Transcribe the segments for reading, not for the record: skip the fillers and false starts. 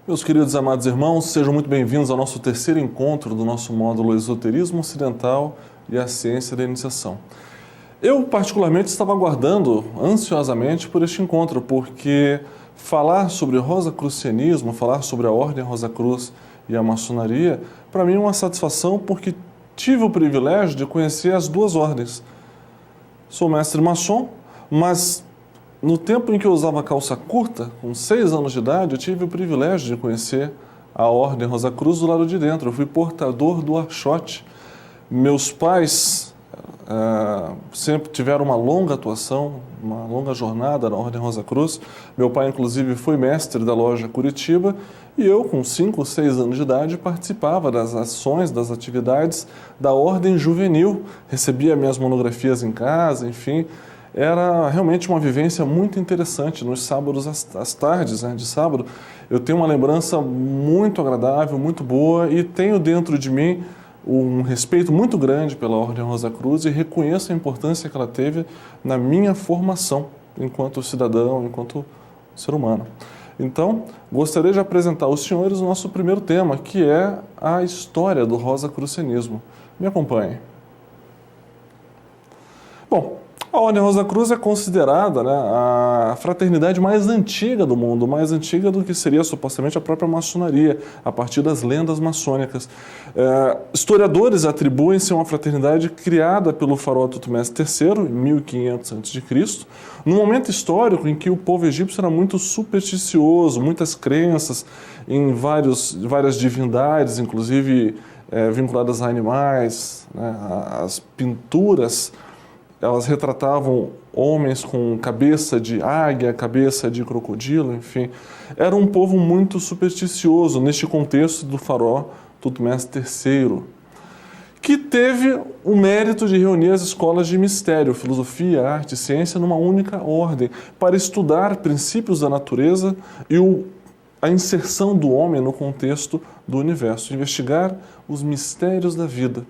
Meus queridos e amados irmãos, sejam muito bem-vindos ao nosso terceiro encontro do nosso módulo Esoterismo Ocidental e a Ciência da Iniciação. Eu, particularmente, estava aguardando ansiosamente por este encontro, porque falar sobre rosacrucianismo, falar sobre a Ordem Rosa Cruz e a maçonaria, para mim é uma satisfação, porque tive o privilégio de conhecer as duas ordens. Sou mestre maçom, mas no tempo em que eu usava calça curta, com 6 anos de idade, eu tive o privilégio de conhecer a Ordem Rosa Cruz do lado de dentro. Eu fui portador do Archote. Meus pais sempre tiveram uma longa atuação, uma longa jornada na Ordem Rosa Cruz. Meu pai, inclusive, foi mestre da loja Curitiba e eu, com 5 ou 6 anos de idade, participava das ações, das atividades da Ordem Juvenil. Recebia minhas monografias em casa, enfim. Era realmente uma vivência muito interessante nos sábados, às tardes, de sábado. Eu tenho uma lembrança muito agradável, muito boa, e tenho dentro de mim um respeito muito grande pela Ordem Rosa Cruz e reconheço a importância que ela teve na minha formação enquanto cidadão, enquanto ser humano. Então, gostaria de apresentar aos senhores o nosso primeiro tema, que é a história do rosacrucianismo. Me acompanhem. Bom, a Ordem Rosa Cruz é considerada a fraternidade mais antiga do mundo, mais antiga do que seria supostamente a própria maçonaria, a partir das lendas maçônicas. Historiadores atribuem-se a uma fraternidade criada pelo faraó Tutmés III, em 1500 a.C., num momento histórico em que o povo egípcio era muito supersticioso, muitas crenças em várias divindades, inclusive vinculadas a animais, as pinturas. Elas retratavam homens com cabeça de águia, cabeça de crocodilo, enfim. Era um povo muito supersticioso neste contexto do faraó Tutmés III, que teve o mérito de reunir as escolas de mistério, filosofia, arte e ciência numa única ordem, para estudar princípios da natureza e a inserção do homem no contexto do universo, investigar os mistérios da vida.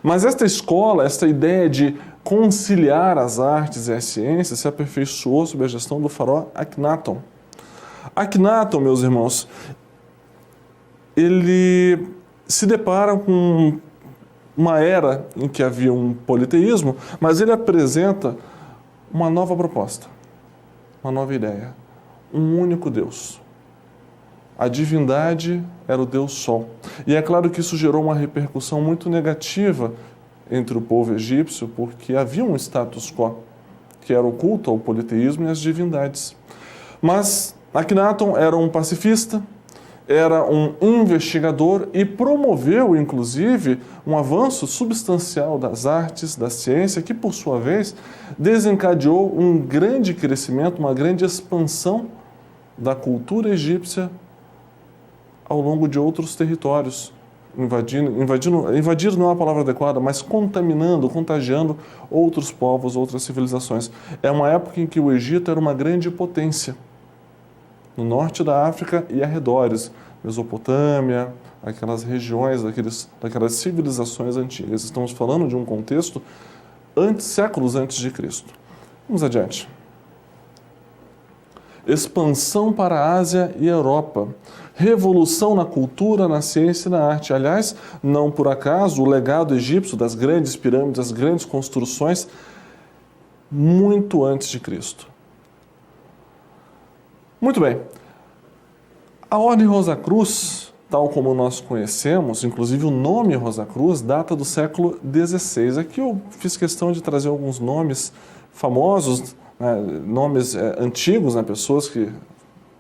Mas esta escola, esta ideia de conciliar as artes e as ciências se aperfeiçoou sob a gestão do faraó Akhenaton. Akhenaton, meus irmãos, ele se depara com uma era em que havia um politeísmo, mas ele apresenta uma nova proposta, uma nova ideia, um único Deus. A divindade era o Deus Sol. E é claro que isso gerou uma repercussão muito negativa entre o povo egípcio, porque havia um status quo, que era o culto ao politeísmo e às divindades. Mas Akhenaton era um pacifista, era um investigador e promoveu, inclusive, um avanço substancial das artes, da ciência, que, por sua vez, desencadeou um grande crescimento, uma grande expansão da cultura egípcia ao longo de outros territórios, invadindo não é a palavra adequada, mas contagiando outros povos, outras civilizações. É uma época em que o Egito era uma grande potência, no norte da África e arredores, Mesopotâmia, aquelas regiões, daquelas civilizações antigas. Estamos falando de um contexto séculos antes de Cristo. Vamos adiante. Expansão para a Ásia e Europa. Revolução na cultura, na ciência e na arte. Aliás, não por acaso, o legado egípcio das grandes pirâmides, das grandes construções, muito antes de Cristo. Muito bem. A Ordem Rosa Cruz, tal como nós conhecemos, inclusive o nome Rosa Cruz, data do século XVI. Aqui eu fiz questão de trazer alguns nomes famosos, nomes antigos, pessoas que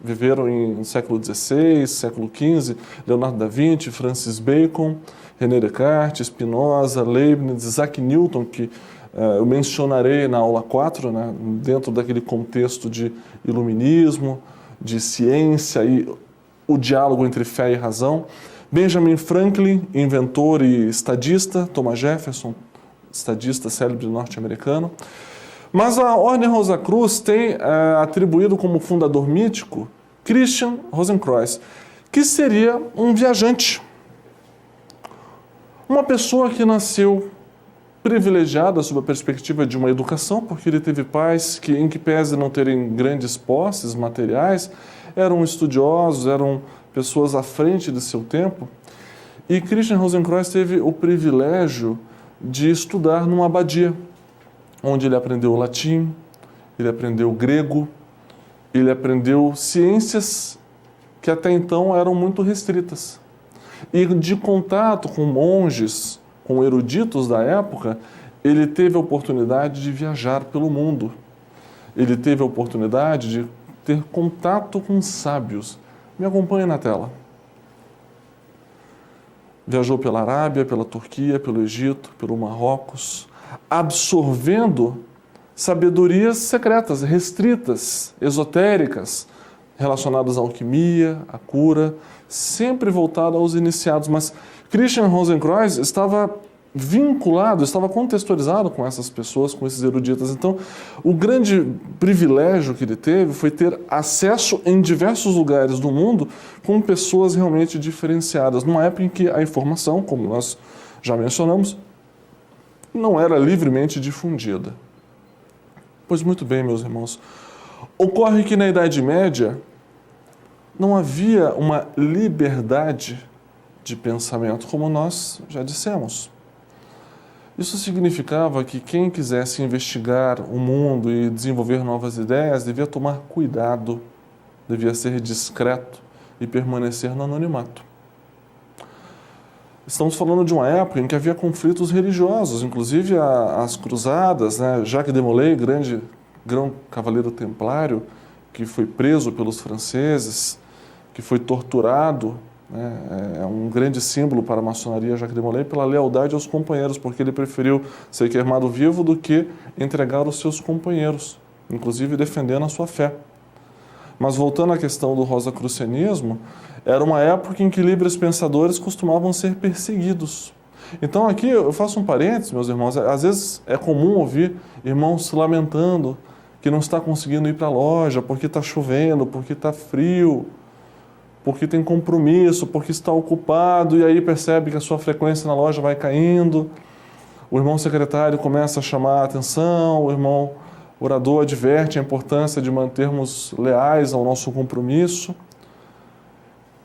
viveram no século XVI, século XV, Leonardo da Vinci, Francis Bacon, René Descartes, Spinoza, Leibniz, Isaac Newton, que eu mencionarei na aula 4, dentro daquele contexto de iluminismo, de ciência e o diálogo entre fé e razão. Benjamin Franklin, inventor e estadista, Thomas Jefferson, estadista célebre norte-americano. Mas a Ordem Rosa Cruz tem atribuído como fundador mítico Christian Rosenkreuz, que seria um viajante. Uma pessoa que nasceu privilegiada sob a perspectiva de uma educação, porque ele teve pais que, em que pese não terem grandes posses materiais, eram estudiosos, eram pessoas à frente de seu tempo. E Christian Rosenkreuz teve o privilégio de estudar numa abadia, onde ele aprendeu latim, ele aprendeu grego, ele aprendeu ciências que até então eram muito restritas. E de contato com monges, com eruditos da época, ele teve a oportunidade de viajar pelo mundo. Ele teve a oportunidade de ter contato com sábios. Me acompanhe na tela. Viajou pela Arábia, pela Turquia, pelo Egito, pelo Marrocos, absorvendo sabedorias secretas, restritas, esotéricas, relacionadas à alquimia, à cura, sempre voltado aos iniciados. Mas Christian Rosenkreuz estava vinculado, estava contextualizado com essas pessoas, com esses eruditas. Então, o grande privilégio que ele teve foi ter acesso em diversos lugares do mundo com pessoas realmente diferenciadas, numa época em que a informação, como nós já mencionamos, não era livremente difundida. Pois muito bem, meus irmãos, ocorre que na Idade Média não havia uma liberdade de pensamento, como nós já dissemos. Isso significava que quem quisesse investigar o mundo e desenvolver novas ideias devia tomar cuidado, devia ser discreto e permanecer no anonimato. Estamos falando de uma época em que havia conflitos religiosos, inclusive as cruzadas, né? Jacques de Molay, grande cavaleiro templário, que foi preso pelos franceses, que foi torturado, né? É um grande símbolo para a maçonaria, Jacques de Molay, pela lealdade aos companheiros, porque ele preferiu ser queimado vivo do que entregar os seus companheiros, inclusive defendendo a sua fé. Mas voltando à questão do rosacrucianismo, era uma época em que livres pensadores costumavam ser perseguidos. Então aqui eu faço um parênteses, meus irmãos, às vezes é comum ouvir irmãos se lamentando que não está conseguindo ir para a loja porque está chovendo, porque está frio, porque tem compromisso, porque está ocupado, e aí percebe que a sua frequência na loja vai caindo. O irmão secretário começa a chamar a atenção, o irmão orador adverte a importância de mantermos leais ao nosso compromisso.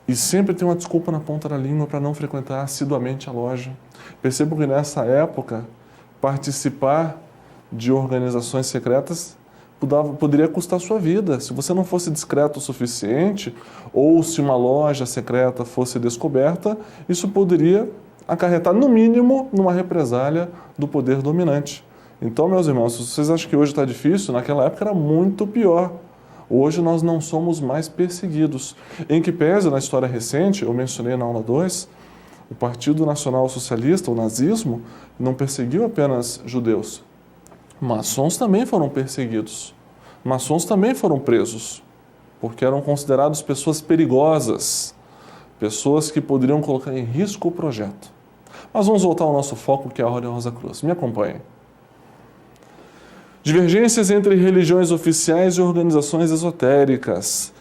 E sempre tem uma desculpa na ponta da língua para não frequentar assiduamente a loja. Percebo que nessa época, participar de organizações secretas poderia custar sua vida. Se você não fosse discreto o suficiente, ou se uma loja secreta fosse descoberta, isso poderia acarretar, no mínimo, numa represália do poder dominante. Então, meus irmãos, se vocês acham que hoje está difícil, naquela época era muito pior. Hoje nós não somos mais perseguidos. Em que pese, na história recente, eu mencionei na aula 2, o Partido Nacional Socialista, o nazismo, não perseguiu apenas judeus. Maçons também foram perseguidos. Maçons também foram presos, porque eram considerados pessoas perigosas, pessoas que poderiam colocar em risco o projeto. Mas vamos voltar ao nosso foco, que é a Ordem Rosa Cruz. Me acompanhem. Divergências entre religiões oficiais e organizações esotéricas.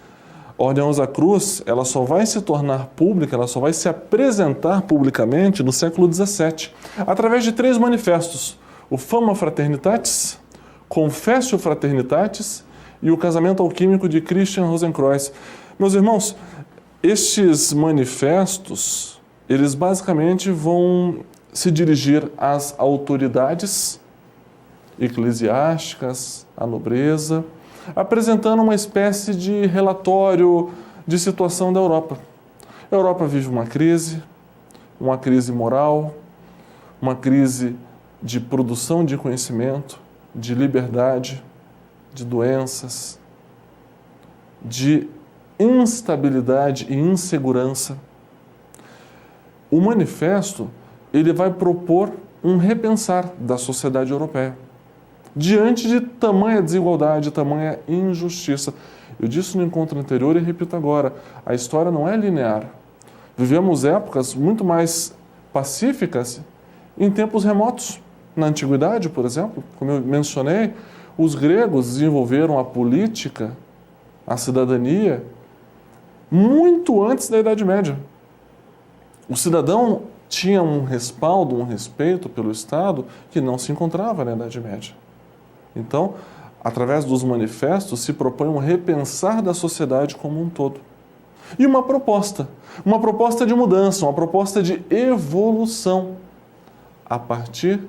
A Ordem Rosa Cruz, ela só vai se tornar pública, ela só vai se apresentar publicamente no século XVII, através de 3 manifestos: o Fama Fraternitatis, Confessio Fraternitatis e o Casamento Alquímico de Christian Rosenkreuz. Meus irmãos, estes manifestos, eles basicamente vão se dirigir às autoridades eclesiásticas, à nobreza, apresentando uma espécie de relatório de situação da Europa. A Europa vive uma crise moral, uma crise de produção de conhecimento, de liberdade, de doenças, de instabilidade e insegurança. O manifesto, ele vai propor um repensar da sociedade europeia diante de tamanha desigualdade, tamanha injustiça. Eu disse no encontro anterior e repito agora, a história não é linear. Vivemos épocas muito mais pacíficas em tempos remotos. Na antiguidade, por exemplo, como eu mencionei, os gregos desenvolveram a política, a cidadania, muito antes da Idade Média. O cidadão tinha um respaldo, um respeito pelo Estado que não se encontrava na Idade Média. Então, através dos manifestos, se propõe um repensar da sociedade como um todo. e uma proposta de mudança, uma proposta de evolução a partir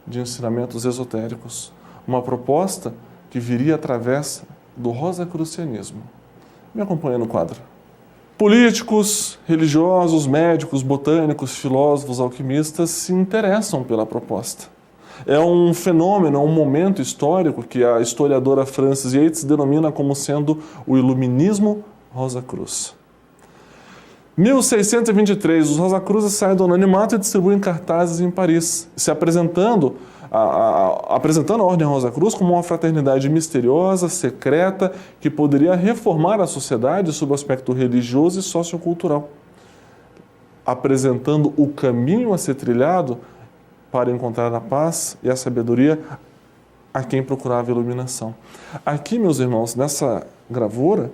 de ensinamentos esotéricos, uma proposta que viria através do rosacrucianismo. Me acompanha no quadro. Políticos, religiosos, médicos, botânicos, filósofos, alquimistas se interessam pela proposta. É um fenômeno, um momento histórico que a historiadora Frances Yates denomina como sendo o Iluminismo Rosacruz. 1623, os Rosacruzes saem do anonimato e distribuem cartazes em Paris, se apresentando a Ordem Rosacruz como uma fraternidade misteriosa, secreta, que poderia reformar a sociedade sob o aspecto religioso e sociocultural, apresentando o caminho a ser trilhado para encontrar a paz e a sabedoria a quem procurava a iluminação. Aqui, meus irmãos, nessa gravura,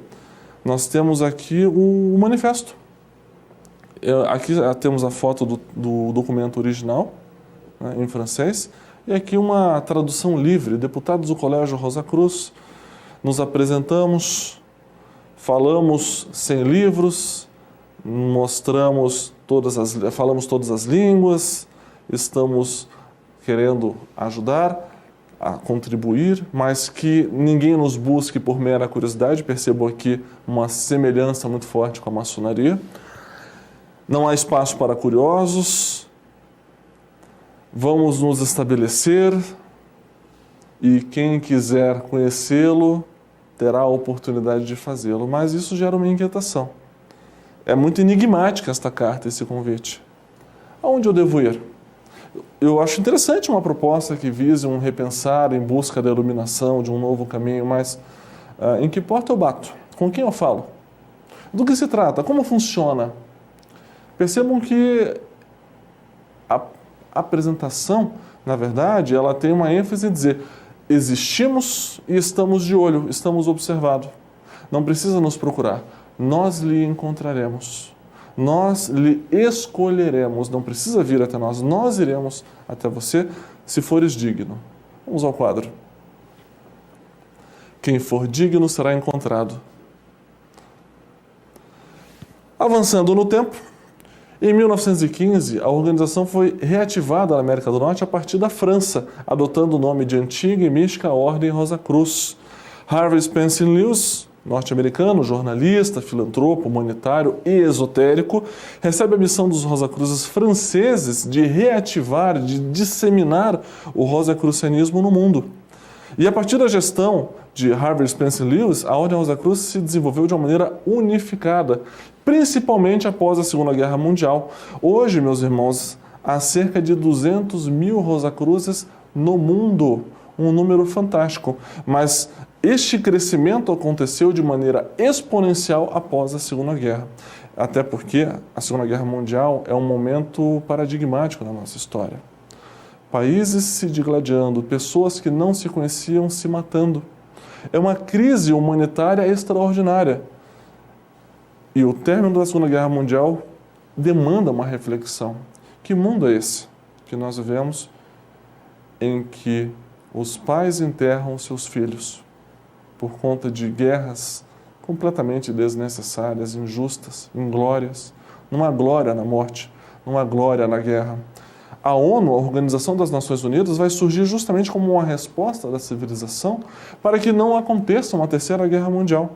nós temos aqui o manifesto. Aqui temos a foto do documento original, né, em francês, e aqui uma tradução livre. Deputados do Colégio Rosacruz, nos apresentamos, falamos sem livros, falamos todas as línguas, estamos querendo ajudar, a contribuir, mas que ninguém nos busque por mera curiosidade. Percebo aqui uma semelhança muito forte com a maçonaria. Não há espaço para curiosos, vamos nos estabelecer e quem quiser conhecê-lo terá a oportunidade de fazê-lo. Mas isso gera uma inquietação. É muito enigmática esta carta, esse convite. Aonde eu devo ir? Eu acho interessante uma proposta que vise um repensar em busca da iluminação, de um novo caminho, mas em que porta eu bato? Com quem eu falo? Do que se trata? Como funciona? Percebam que a apresentação, na verdade, ela tem uma ênfase em dizer: existimos e estamos de olho, estamos observados. Não precisa nos procurar, nós lhe encontraremos, nós lhe escolheremos, não precisa vir até nós iremos até você, se fores digno. Vamos ao quadro. Quem for digno será encontrado. Avançando no tempo, em 1915, a organização foi reativada na América do Norte a partir da França, adotando o nome de antiga e mística Ordem Rosacruz. Harvey Spencer Lewis, norte-americano, jornalista, filantropo, humanitário e esotérico, recebe a missão dos Rosacruzes franceses de reativar, de disseminar o rosacrucianismo no mundo. E a partir da gestão de Harvey Spencer Lewis, a Ordem Rosacruz se desenvolveu de uma maneira unificada, principalmente após a Segunda Guerra Mundial. Hoje, meus irmãos, há cerca de 200 mil Rosacruzes no mundo, um número fantástico, mas este crescimento aconteceu de maneira exponencial após a Segunda Guerra, até porque a Segunda Guerra Mundial é um momento paradigmático na nossa história. Países se digladiando, pessoas que não se conheciam se matando. É uma crise humanitária extraordinária. E o término da Segunda Guerra Mundial demanda uma reflexão. Que mundo é esse que nós vivemos, em que os pais enterram seus filhos por conta de guerras completamente desnecessárias, injustas, inglórias? Não há glória na morte, não há glória na guerra. A ONU, a Organização das Nações Unidas, vai surgir justamente como uma resposta da civilização para que não aconteça uma terceira guerra mundial.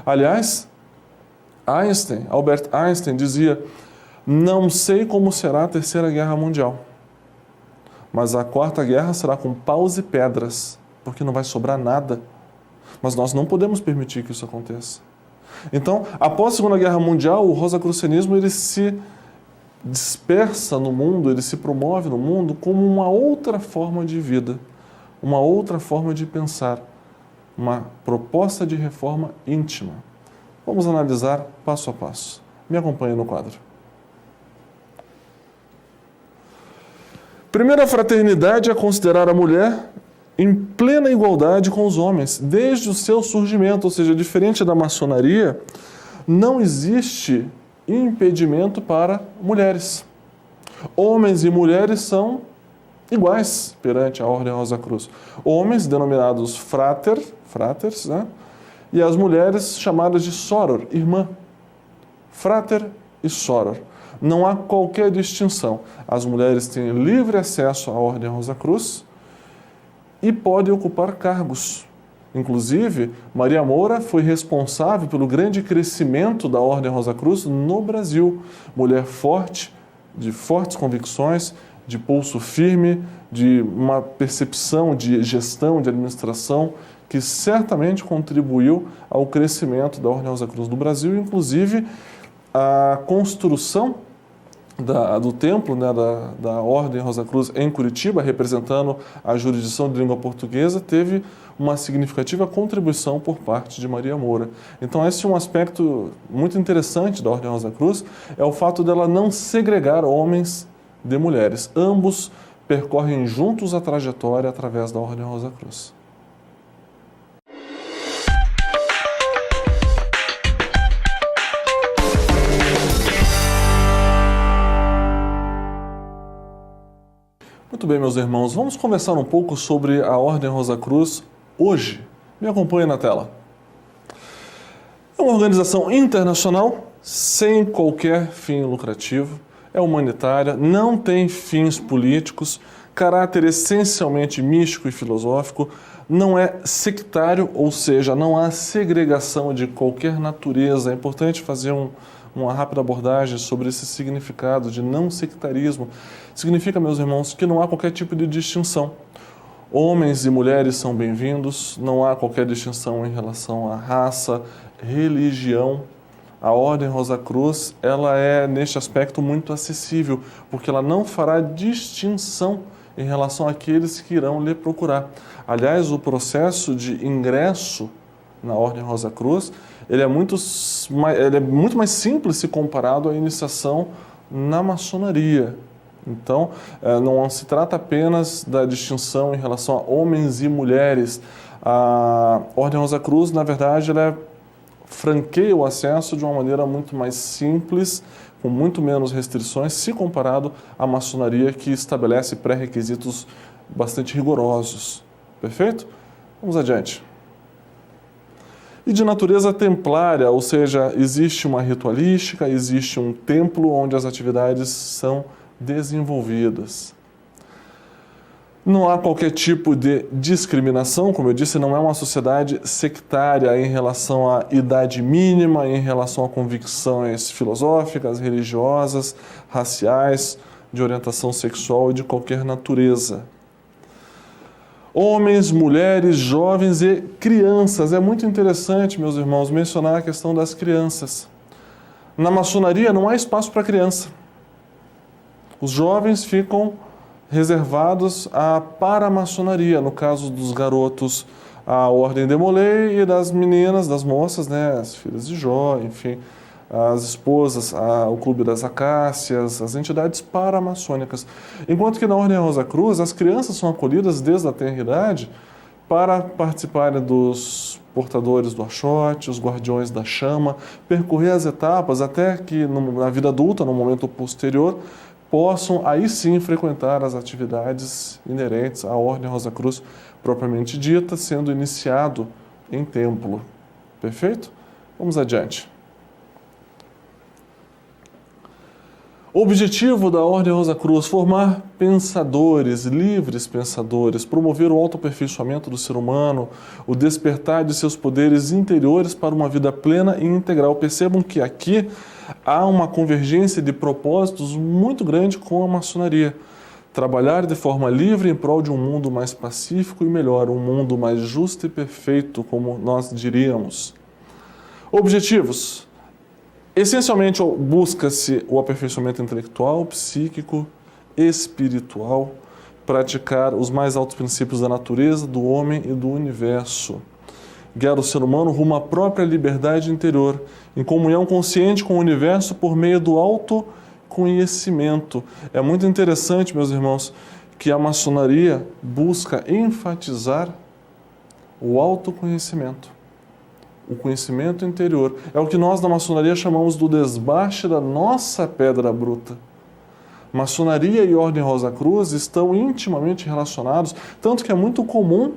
Aliás, Albert Einstein dizia: não sei como será a terceira guerra mundial, mas a quarta guerra será com paus e pedras, porque não vai sobrar nada. Mas nós não podemos permitir que isso aconteça. Então, após a Segunda Guerra Mundial, o rosacrucianismo ele se dispersa no mundo, ele se promove no mundo como uma outra forma de vida, uma outra forma de pensar, uma proposta de reforma íntima. Vamos analisar passo a passo. Me acompanhe no quadro. Primeira fraternidade é considerar a mulher em plena igualdade com os homens, desde o seu surgimento, ou seja, diferente da maçonaria, não existe impedimento para mulheres. Homens e mulheres são iguais perante a Ordem Rosacruz. Homens denominados fraters, né? e as mulheres chamadas de soror, irmã, frater e soror. Não há qualquer distinção. As mulheres têm livre acesso à Ordem Rosa Cruz e podem ocupar cargos. Inclusive, Maria Moura foi responsável pelo grande crescimento da Ordem Rosa Cruz no Brasil. Mulher forte, de fortes convicções, de pulso firme, de uma percepção de gestão, de administração, que certamente contribuiu ao crescimento da Ordem Rosa Cruz do Brasil, inclusive a construção do templo, né, da Ordem Rosa Cruz em Curitiba, representando a jurisdição de língua portuguesa, teve uma significativa contribuição por parte de Maria Moura. Então esse é um aspecto muito interessante da Ordem Rosa Cruz, é o fato dela não segregar homens de mulheres. Ambos percorrem juntos a trajetória através da Ordem Rosa Cruz. Muito bem, meus irmãos, vamos conversar um pouco sobre a Ordem Rosa Cruz hoje. Me acompanhe na tela. É uma organização internacional sem qualquer fim lucrativo, é humanitária, não tem fins políticos, caráter essencialmente místico e filosófico, não é sectário, ou seja, não há segregação de qualquer natureza. É importante fazer uma rápida abordagem sobre esse significado de não sectarismo. Significa, meus irmãos, que não há qualquer tipo de distinção. Homens e mulheres são bem-vindos, não há qualquer distinção em relação à raça, religião. A Ordem Rosa Cruz, ela é, neste aspecto, muito acessível, porque ela não fará distinção em relação àqueles que irão lhe procurar. Aliás, o processo de ingresso na Ordem Rosa Cruz, ele é muito mais simples se comparado à iniciação na maçonaria. Então, não se trata apenas da distinção em relação a homens e mulheres. A Ordem Rosa Cruz, na verdade, ela franqueia o acesso de uma maneira muito mais simples, com muito menos restrições, se comparado à maçonaria, que estabelece pré-requisitos bastante rigorosos. Perfeito? Vamos adiante. E de natureza templária, ou seja, existe uma ritualística, existe um templo onde as atividades são desenvolvidas. Não há qualquer tipo de discriminação, como eu disse, não é uma sociedade sectária em relação à idade mínima, em relação a convicções filosóficas, religiosas, raciais, de orientação sexual e de qualquer natureza. Homens, mulheres, jovens e crianças. É muito interessante, meus irmãos, mencionar a questão das crianças. Na maçonaria não há espaço para criança. Os jovens ficam reservados para a maçonaria, no caso dos garotos, a Ordem de Molay, e das meninas, das moças, né, as filhas de Jó, enfim, as esposas, o Clube das Acácias, as entidades paramaçônicas. Enquanto que na Ordem Rosa Cruz, as crianças são acolhidas desde a tenra idade para participarem dos portadores do Axote, os guardiões da chama, percorrer as etapas até que na vida adulta, no momento posterior, possam aí sim frequentar as atividades inerentes à Ordem Rosa Cruz propriamente dita, sendo iniciado em templo. Perfeito? Vamos adiante. O objetivo da Ordem Rosa Cruz: formar pensadores, livres pensadores, promover o autoaperfeiçoamento do ser humano, o despertar de seus poderes interiores para uma vida plena e integral. Percebam que aqui há uma convergência de propósitos muito grande com a maçonaria. Trabalhar de forma livre em prol de um mundo mais pacífico e melhor, um mundo mais justo e perfeito, como nós diríamos. Objetivos: essencialmente, busca-se o aperfeiçoamento intelectual, psíquico, espiritual, praticar os mais altos princípios da natureza, do homem e do universo. Guiar o ser humano rumo à própria liberdade interior, em comunhão consciente com o universo por meio do autoconhecimento. É muito interessante, meus irmãos, que a maçonaria busca enfatizar o autoconhecimento. O conhecimento interior. É o que nós da maçonaria chamamos do desbaste da nossa pedra bruta. Maçonaria e Ordem Rosa Cruz estão intimamente relacionados, tanto que é muito comum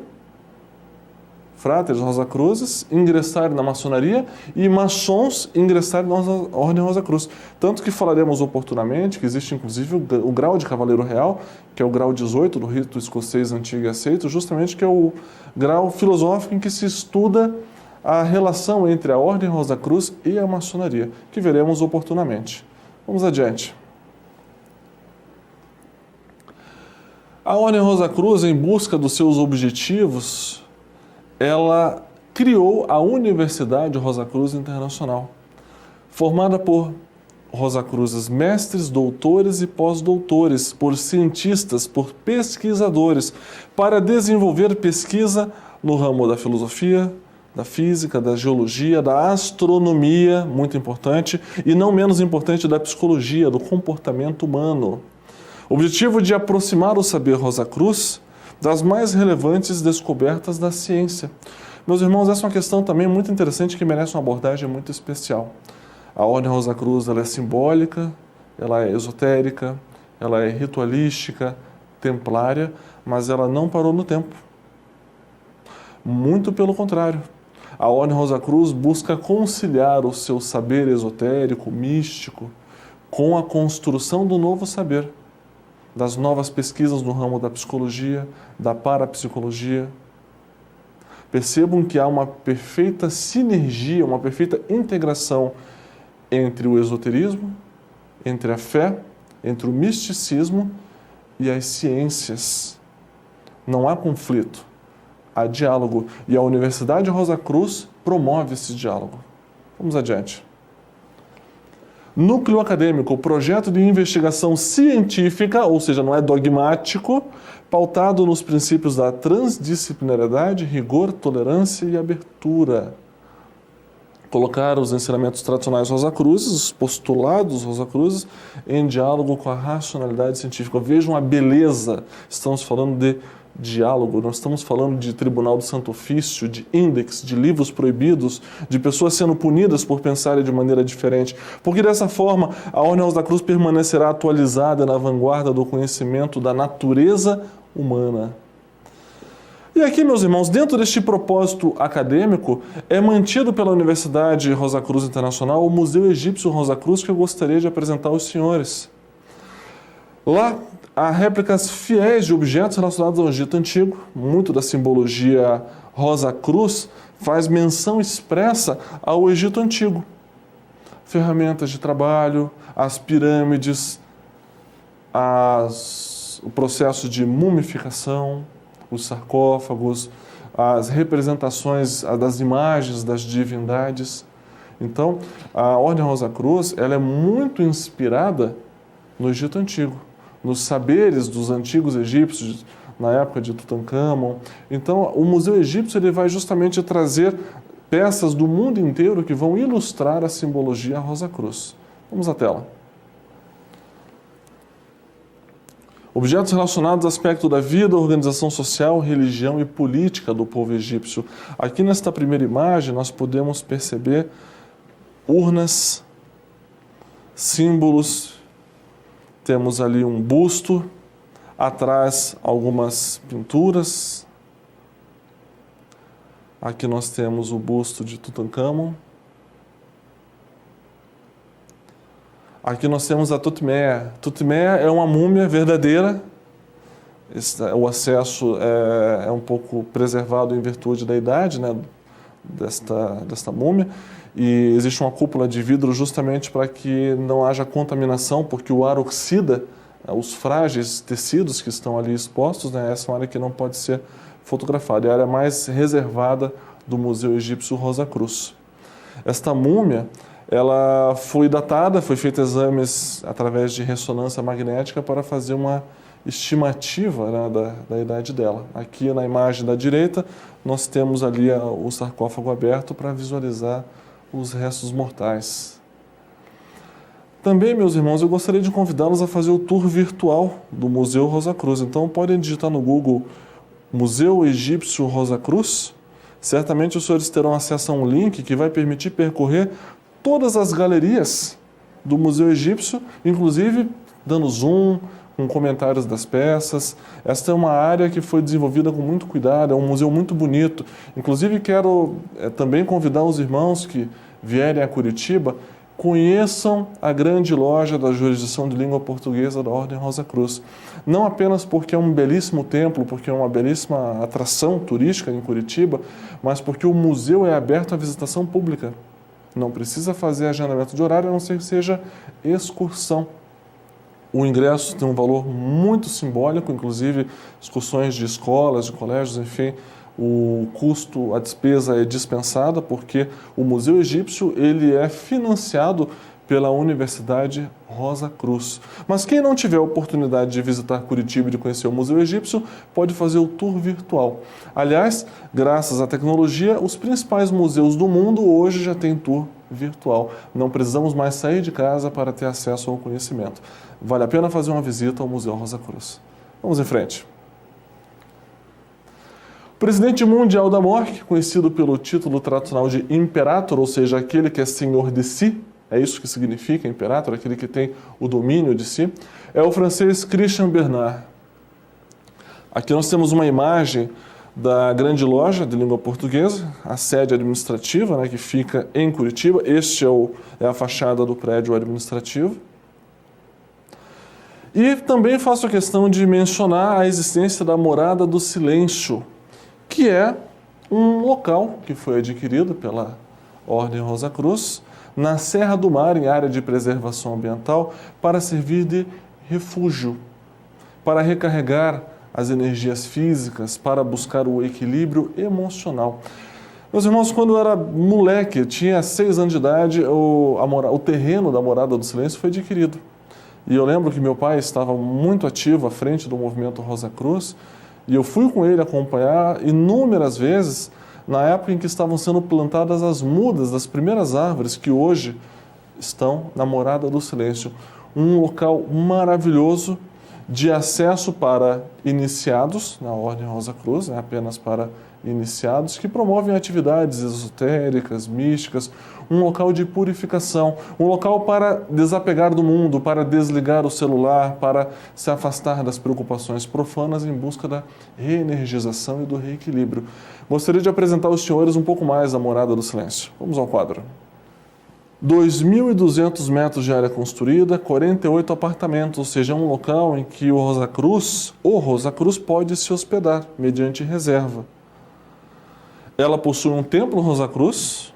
fráteres Rosa-Cruzes ingressarem na maçonaria e maçons ingressarem na Ordem Rosa-Cruz. Tanto que falaremos oportunamente que existe inclusive o grau de Cavaleiro Real, que é o grau 18 do rito escocês antigo e aceito, justamente que é o grau filosófico em que se estuda a relação entre a Ordem Rosa-Cruz e a maçonaria, que veremos oportunamente. Vamos adiante. A Ordem Rosa-Cruz, em busca dos seus objetivos, ela criou a Universidade Rosa-Cruz Internacional, formada por Rosa-Cruzes mestres, doutores e pós-doutores, por cientistas, por pesquisadores, para desenvolver pesquisa no ramo da filosofia, da física, da geologia, da astronomia, muito importante, e não menos importante, da psicologia, do comportamento humano. O objetivo de aproximar o saber Rosa-Cruz das mais relevantes descobertas da ciência. Meus irmãos, essa é uma questão também muito interessante que merece uma abordagem muito especial. A Ordem Rosa-Cruz ela é simbólica, ela é esotérica, ela é ritualística, templária, mas ela não parou no tempo. Muito pelo contrário. A Ordem Rosa-Cruz busca conciliar o seu saber esotérico, místico, com a construção do novo saber, das novas pesquisas no ramo da psicologia, da parapsicologia. Percebam que há uma perfeita sinergia, uma perfeita integração entre o esoterismo, entre a fé, entre o misticismo e as ciências. Não há conflito, há diálogo. E a Universidade Rosa-Cruz promove esse diálogo. Vamos adiante. Núcleo acadêmico, projeto de investigação científica, ou seja, não é dogmático, pautado nos princípios da transdisciplinariedade, rigor, tolerância e abertura. Colocar os ensinamentos tradicionais Rosa-Cruzes, os postulados Rosa-Cruzes, em diálogo com a racionalidade científica. Vejam a beleza, estamos falando de diálogo, nós estamos falando de Tribunal do Santo Ofício, de índex, de livros proibidos, de pessoas sendo punidas por pensarem de maneira diferente, porque dessa forma a Ordem Rosa-Cruz permanecerá atualizada na vanguarda do conhecimento da natureza humana. E aqui, meus irmãos, dentro deste propósito acadêmico, é mantido pela Universidade Rosa-Cruz Internacional o Museu Egípcio Rosa-Cruz, que eu gostaria de apresentar aos senhores. Lá, há réplicas fiéis de objetos relacionados ao Egito Antigo. Muito da simbologia Rosa-Cruz faz menção expressa ao Egito Antigo. Ferramentas de trabalho, as pirâmides, o processo de mumificação, os sarcófagos, as representações das imagens das divindades. Então, a Ordem Rosa-Cruz ela é muito inspirada no Egito Antigo, nos saberes dos antigos egípcios, na época de Tutancâmon. Então, o Museu Egípcio ele vai justamente trazer peças do mundo inteiro que vão ilustrar a simbologia Rosa-Cruz. Vamos à tela. Objetos relacionados ao aspecto da vida, organização social, religião e política do povo egípcio. Aqui nesta primeira imagem nós podemos perceber urnas, símbolos. Temos ali um busto, atrás algumas pinturas. Aqui nós temos o busto de Tutancâmon. Aqui nós temos a Tutmeia. Tutmeia é uma múmia verdadeira. O acesso é um pouco preservado em virtude da idade, né, desta múmia. E existe uma cúpula de vidro justamente para que não haja contaminação, porque o ar oxida os frágeis tecidos que estão ali expostos, né? Essa é uma área que não pode ser fotografada, é a área mais reservada do Museu Egípcio Rosa-Cruz. Esta múmia, ela foi datada, foi feito exames através de ressonância magnética para fazer uma estimativa, né, da idade dela. Aqui na imagem da direita, nós temos ali o sarcófago aberto para visualizar os restos mortais. Também, meus irmãos, eu gostaria de convidá-los a fazer o tour virtual do Museu Rosa-Cruz. Então, podem digitar no Google Museu Egípcio Rosa-Cruz. Certamente os senhores terão acesso a um link que vai permitir percorrer todas as galerias do Museu Egípcio, inclusive dando zoom, com comentários das peças. Esta é uma área que foi desenvolvida com muito cuidado, é um museu muito bonito. Inclusive, quero também convidar os irmãos que vierem a Curitiba, conheçam a grande loja da jurisdição de língua portuguesa da Ordem Rosa Cruz. Não apenas porque é um belíssimo templo, porque é uma belíssima atração turística em Curitiba, mas porque o museu é aberto à visitação pública. Não precisa fazer agendamento de horário, a não ser que seja excursão. O ingresso tem um valor muito simbólico, inclusive excursões de escolas, de colégios, enfim, o custo, a despesa é dispensada, porque o Museu Egípcio ele é financiado pela Universidade Rosa Cruz. Mas quem não tiver a oportunidade de visitar Curitiba e de conhecer o Museu Egípcio, pode fazer o tour virtual. Aliás, graças à tecnologia, os principais museus do mundo hoje já têm tour virtual. Não precisamos mais sair de casa para ter acesso ao conhecimento. Vale a pena fazer uma visita ao Museu Rosa Cruz. Vamos em frente. O presidente mundial da MORC, conhecido pelo título tradicional de Imperator, ou seja, aquele que é senhor de si, é isso que significa Imperator, aquele que tem o domínio de si, é o francês Christian Bernard. Aqui nós temos uma imagem da grande loja de língua portuguesa, a sede administrativa, que fica em Curitiba. Este é a fachada do prédio administrativo. E também faço a questão de mencionar a existência da Morada do Silêncio, que é um local que foi adquirido pela Ordem Rosa Cruz, na Serra do Mar, em área de preservação ambiental, para servir de refúgio, para recarregar as energias físicas, para buscar o equilíbrio emocional. Meus irmãos, quando eu era moleque, tinha 6 anos de idade, o terreno da Morada do Silêncio foi adquirido. E eu lembro que meu pai estava muito ativo à frente do movimento Rosa Cruz, e eu fui com ele acompanhar inúmeras vezes, na época em que estavam sendo plantadas as mudas das primeiras árvores que hoje estão na Morada do Silêncio. Um local maravilhoso de acesso para iniciados na Ordem Rosa Cruz, apenas para iniciados, que promovem atividades esotéricas, místicas, um local de purificação, um local para desapegar do mundo, para desligar o celular, para se afastar das preocupações profanas em busca da reenergização e do reequilíbrio. Gostaria de apresentar aos senhores um pouco mais a Morada do Silêncio. Vamos ao quadro. 2.200 metros de área construída, 48 apartamentos, ou seja, é um local em que o Rosa Cruz pode se hospedar, mediante reserva. Ela possui um templo Rosa Cruz,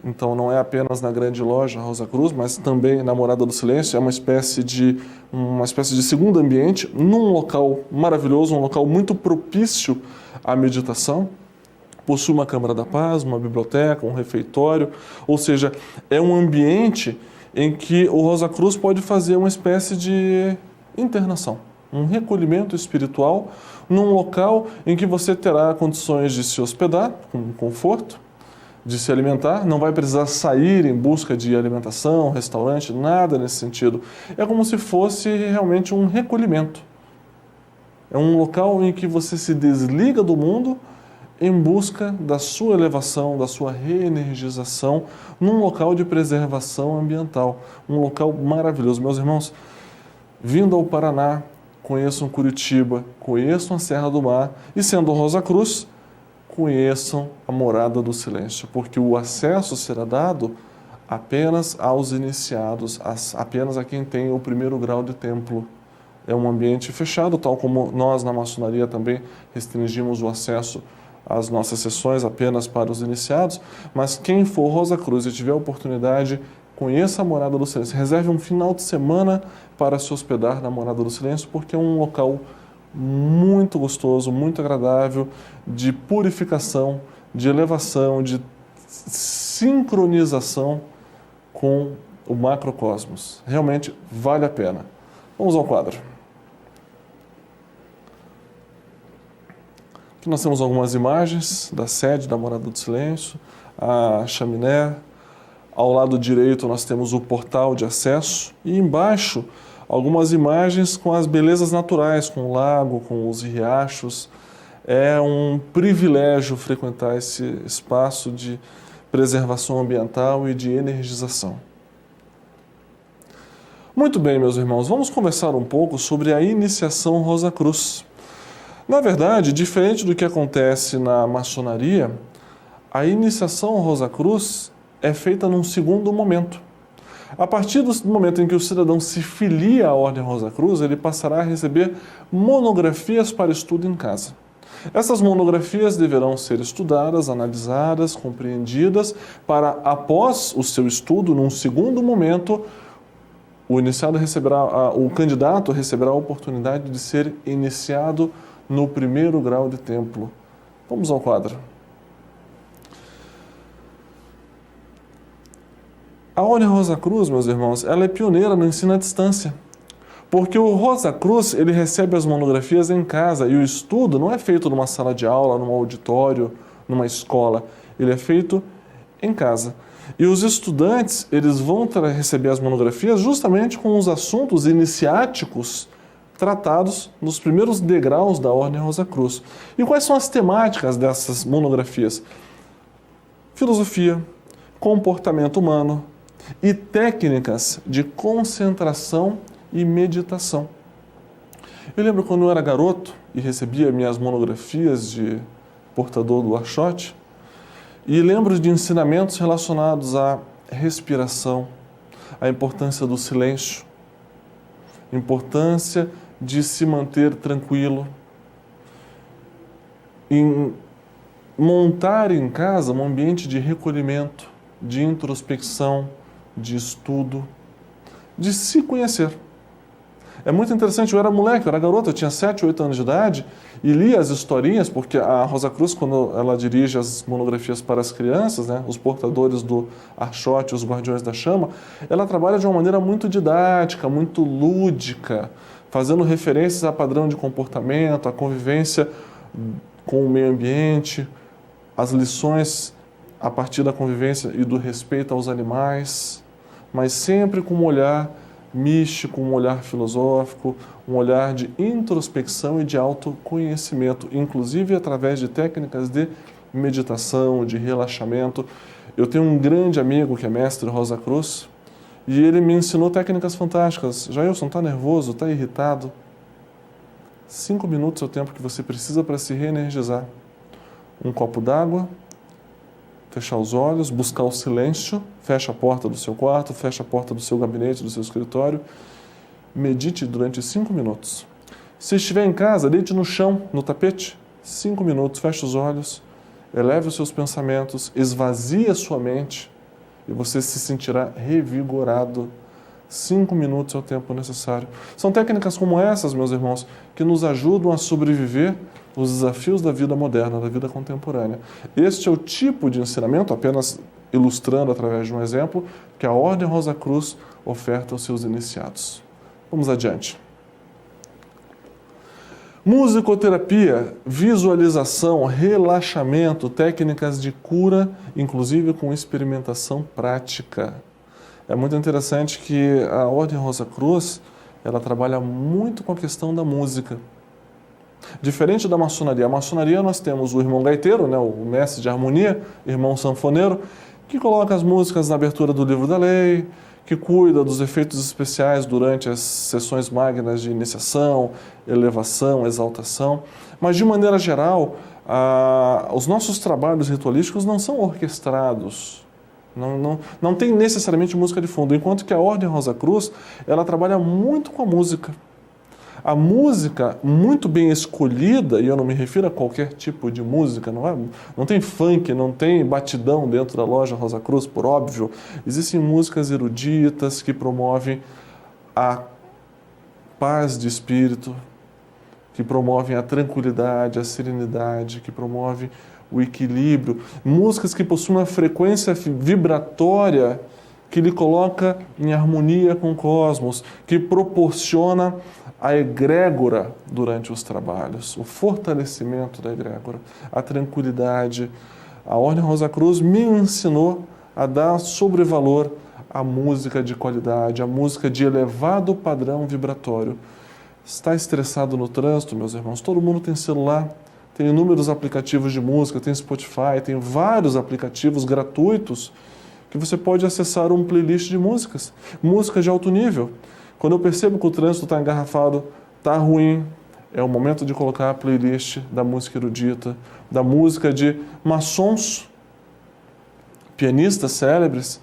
então não é apenas na grande loja Rosa Cruz, mas também na Morada do Silêncio, é uma espécie de segundo ambiente, num local maravilhoso, um local muito propício à meditação. Possui uma Câmara da Paz, uma biblioteca, um refeitório, ou seja, é um ambiente em que o Rosa Cruz pode fazer uma espécie de internação, um recolhimento espiritual num local em que você terá condições de se hospedar com conforto, de se alimentar, não vai precisar sair em busca de alimentação, restaurante, nada nesse sentido. É como se fosse realmente um recolhimento. É um local em que você se desliga do mundo em busca da sua elevação, da sua reenergização, num local de preservação ambiental, um local maravilhoso. Meus irmãos, vindo ao Paraná, conheçam Curitiba, conheçam a Serra do Mar e, sendo Rosa Cruz, conheçam a Morada do Silêncio, porque o acesso será dado apenas aos iniciados, apenas a quem tem o primeiro grau de templo. É um ambiente fechado, tal como nós na maçonaria também restringimos o acesso às nossas sessões apenas para os iniciados, mas quem for Rosa Cruz e tiver a oportunidade, conheça a Morada do Silêncio. Reserve um final de semana para se hospedar na Morada do Silêncio, porque é um local muito gostoso, muito agradável, de purificação, de elevação, de sincronização com o macrocosmos. Realmente vale a pena. Vamos ao quadro. Aqui nós temos algumas imagens da sede da Morada do Silêncio, a chaminé. Ao lado direito nós temos o portal de acesso e embaixo algumas imagens com as belezas naturais, com o lago, com os riachos. É um privilégio frequentar esse espaço de preservação ambiental e de energização. Muito bem, meus irmãos, vamos conversar um pouco sobre a iniciação Rosa Cruz. Na verdade, diferente do que acontece na maçonaria, a iniciação Rosa Cruz é feita num segundo momento. A partir do momento em que o cidadão se filia à Ordem Rosa Cruz, ele passará a receber monografias para estudo em casa. Essas monografias deverão ser estudadas, analisadas, compreendidas, para, após o seu estudo, num segundo momento, o candidato receberá a oportunidade de ser iniciado no primeiro grau de templo. Vamos ao quadro. A Ordem Rosa Cruz, meus irmãos, ela é pioneira no ensino à distância. Porque o Rosa Cruz, ele recebe as monografias em casa e o estudo não é feito numa sala de aula, num auditório, numa escola. Ele é feito em casa. E os estudantes, eles vão receber as monografias justamente com os assuntos iniciáticos tratados nos primeiros degraus da Ordem Rosa Cruz. E quais são as temáticas dessas monografias? Filosofia, comportamento humano e técnicas de concentração e meditação. Eu lembro quando eu era garoto e recebia minhas monografias de portador do Archote, e lembro de ensinamentos relacionados à respiração, à importância do silêncio, importância de se manter tranquilo, em montar em casa um ambiente de recolhimento, de introspecção, de estudo, de se conhecer. É muito interessante, eu era moleque, eu era garoto, eu tinha 7, 8 anos de idade e lia as historinhas, porque a Rosa Cruz, quando ela dirige as monografias para as crianças, né, os portadores do Archote, os guardiões da chama, ela trabalha de uma maneira muito didática, muito lúdica, fazendo referências a padrão de comportamento, a convivência com o meio ambiente, as lições a partir da convivência e do respeito aos animais, mas sempre com um olhar místico, um olhar filosófico, um olhar de introspecção e de autoconhecimento, inclusive através de técnicas de meditação, de relaxamento. Eu tenho um grande amigo que é mestre Rosa Cruz e ele me ensinou técnicas fantásticas. Jailson, está nervoso, está irritado? 5 minutos é o tempo que você precisa para se reenergizar. Um copo d'água, fechar os olhos, buscar o silêncio, fecha a porta do seu quarto, fecha a porta do seu gabinete, do seu escritório, medite durante 5 minutos. Se estiver em casa, deite no chão, no tapete, 5 minutos, feche os olhos, eleve os seus pensamentos, esvazie a sua mente e você se sentirá revigorado. 5 minutos é o tempo necessário. São técnicas como essas, meus irmãos, que nos ajudam a sobreviver os desafios da vida moderna, da vida contemporânea. Este é o tipo de ensinamento, apenas ilustrando através de um exemplo, que a Ordem Rosa Cruz oferta aos seus iniciados. Vamos adiante. Musicoterapia, visualização, relaxamento, técnicas de cura, inclusive com experimentação prática. É muito interessante que a Ordem Rosa Cruz, ela trabalha muito com a questão da música. Diferente da maçonaria. A maçonaria nós temos o irmão gaiteiro, né, o mestre de harmonia, irmão sanfoneiro, que coloca as músicas na abertura do livro da lei, que cuida dos efeitos especiais durante as sessões magnas de iniciação, elevação, exaltação. Mas, de maneira geral, os nossos trabalhos ritualísticos não são orquestrados. Não tem necessariamente música de fundo, enquanto que a Ordem Rosa Cruz, ela trabalha muito com a música. A música muito bem escolhida, e eu não me refiro a qualquer tipo de música, não tem funk, não tem batidão dentro da loja Rosa Cruz, por óbvio. Existem músicas eruditas que promovem a paz de espírito, que promovem a tranquilidade, a serenidade, que promovem o equilíbrio. Músicas que possuem uma frequência vibratória que lhe coloca em harmonia com o cosmos, que proporciona a egrégora durante os trabalhos, o fortalecimento da egrégora, a tranquilidade. A Ordem Rosa Cruz me ensinou a dar sobrevalor à música de qualidade, à música de elevado padrão vibratório. Está estressado no trânsito, meus irmãos? Todo mundo tem celular, tem inúmeros aplicativos de música, tem Spotify, tem vários aplicativos gratuitos que você pode acessar um playlist de músicas, música de alto nível, Quando eu percebo que o trânsito está engarrafado, está ruim, é o momento de colocar a playlist da música erudita, da música de maçons, pianistas célebres,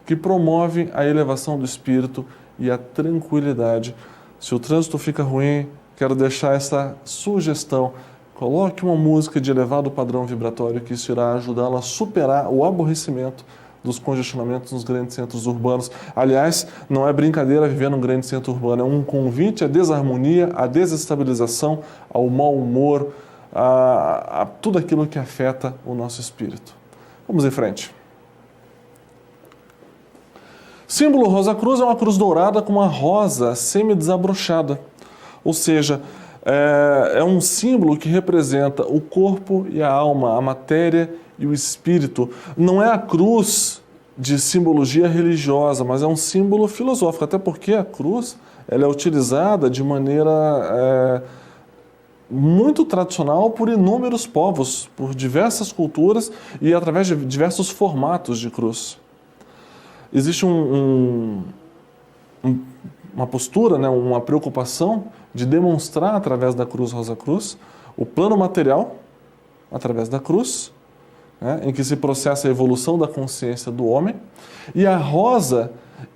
que promovem a elevação do espírito e a tranquilidade. Se o trânsito fica ruim, quero deixar essa sugestão. Coloque uma música de elevado padrão vibratório, que isso irá ajudá-la a superar o aborrecimento dos congestionamentos nos grandes centros urbanos. Aliás, não é brincadeira viver num grande centro urbano, é um convite à desarmonia, à desestabilização, ao mau humor, a tudo aquilo que afeta o nosso espírito. Vamos em frente. Símbolo Rosa Cruz é uma cruz dourada com uma rosa semi-desabrochada, ou seja, é um símbolo que representa o corpo e a alma, a matéria e o espírito. Não é a cruz de simbologia religiosa, mas é um símbolo filosófico, até porque a cruz ela é utilizada de maneira muito tradicional por inúmeros povos, por diversas culturas e através de diversos formatos de cruz. Existe uma postura, né, uma preocupação de demonstrar através da cruz Rosa Cruz o plano material através da cruz, né, em que se processa a evolução da consciência do homem, e a rosa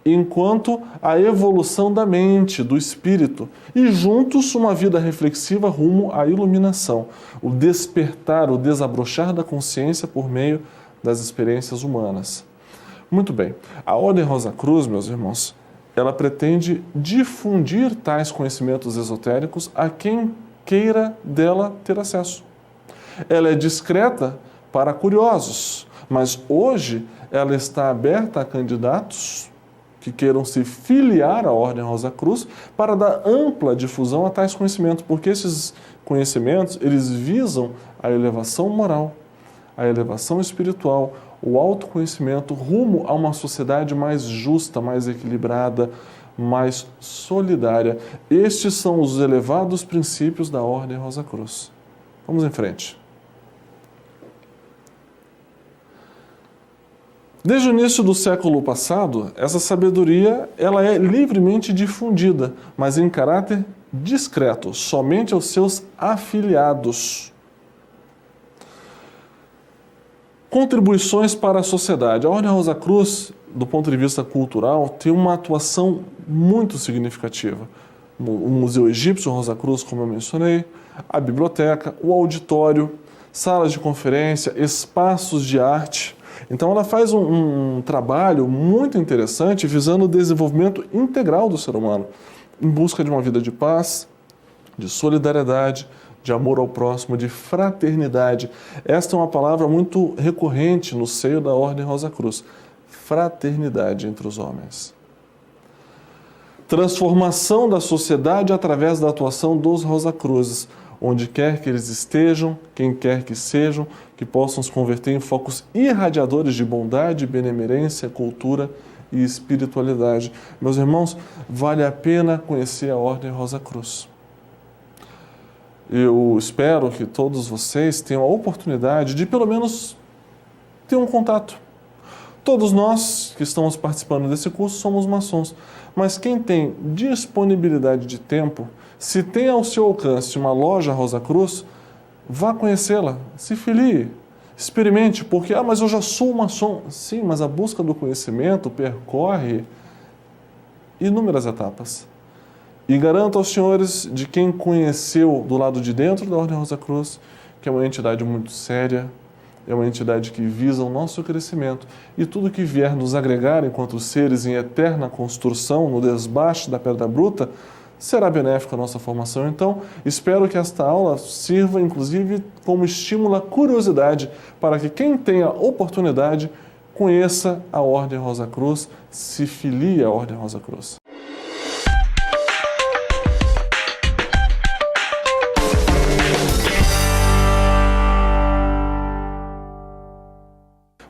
enquanto a evolução da mente, do espírito, e juntos uma vida reflexiva rumo à iluminação, o despertar, o desabrochar da consciência por meio das experiências humanas. Muito bem, a Ordem Rosa Cruz, meus irmãos, ela pretende difundir tais conhecimentos esotéricos a quem queira dela ter acesso. Ela é discreta para curiosos, mas hoje ela está aberta a candidatos que queiram se filiar à Ordem Rosa Cruz para dar ampla difusão a tais conhecimentos, porque esses conhecimentos, eles visam a elevação moral, a elevação espiritual, o autoconhecimento rumo a uma sociedade mais justa, mais equilibrada, mais solidária. Estes são os elevados princípios da Ordem Rosa Cruz. Vamos em frente. Desde o início do século passado, essa sabedoria ela é livremente difundida, mas em caráter discreto, somente aos seus afiliados. Contribuições para a sociedade. A Ordem Rosa Cruz, do ponto de vista cultural, tem uma atuação muito significativa. O Museu Egípcio Rosa Cruz, como eu mencionei, a biblioteca, o auditório, salas de conferência, espaços de arte. Então ela faz um trabalho muito interessante visando o desenvolvimento integral do ser humano, em busca de uma vida de paz, de solidariedade, de amor ao próximo, de fraternidade. Esta é uma palavra muito recorrente no seio da Ordem Rosa Cruz. Fraternidade entre os homens. Transformação da sociedade através da atuação dos Rosa Cruzes, onde quer que eles estejam, quem quer que sejam, que possam se converter em focos irradiadores de bondade, benemerência, cultura e espiritualidade. Meus irmãos, vale a pena conhecer a Ordem Rosa Cruz. Eu espero que todos vocês tenham a oportunidade de, pelo menos, ter um contato. Todos nós que estamos participando desse curso somos maçons, mas quem tem disponibilidade de tempo, se tem ao seu alcance uma loja Rosa Cruz, vá conhecê-la, se filie, experimente, porque, mas eu já sou maçom. Sim, mas a busca do conhecimento percorre inúmeras etapas. E garanto aos senhores, de quem conheceu do lado de dentro da Ordem Rosa Cruz, que é uma entidade muito séria, é uma entidade que visa o nosso crescimento, e tudo que vier nos agregar enquanto seres em eterna construção, no desbaste da pedra bruta, será benéfico à nossa formação. Então, espero que esta aula sirva, inclusive, como estímulo à curiosidade, para que quem tenha oportunidade conheça a Ordem Rosa Cruz, se filie à Ordem Rosa Cruz.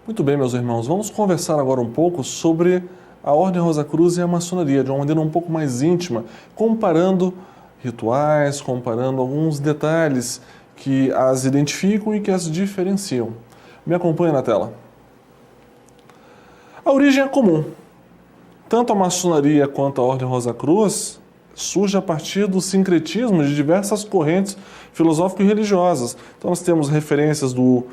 Muito bem, meus irmãos, vamos conversar agora um pouco sobre a Ordem Rosa Cruz e a maçonaria, de uma maneira um pouco mais íntima, comparando rituais, comparando alguns detalhes que as identificam e que as diferenciam. Me acompanha na tela. A origem é comum. Tanto a maçonaria quanto a Ordem Rosa Cruz surge a partir do sincretismo de diversas correntes filosóficas e religiosas. Então nós temos referências do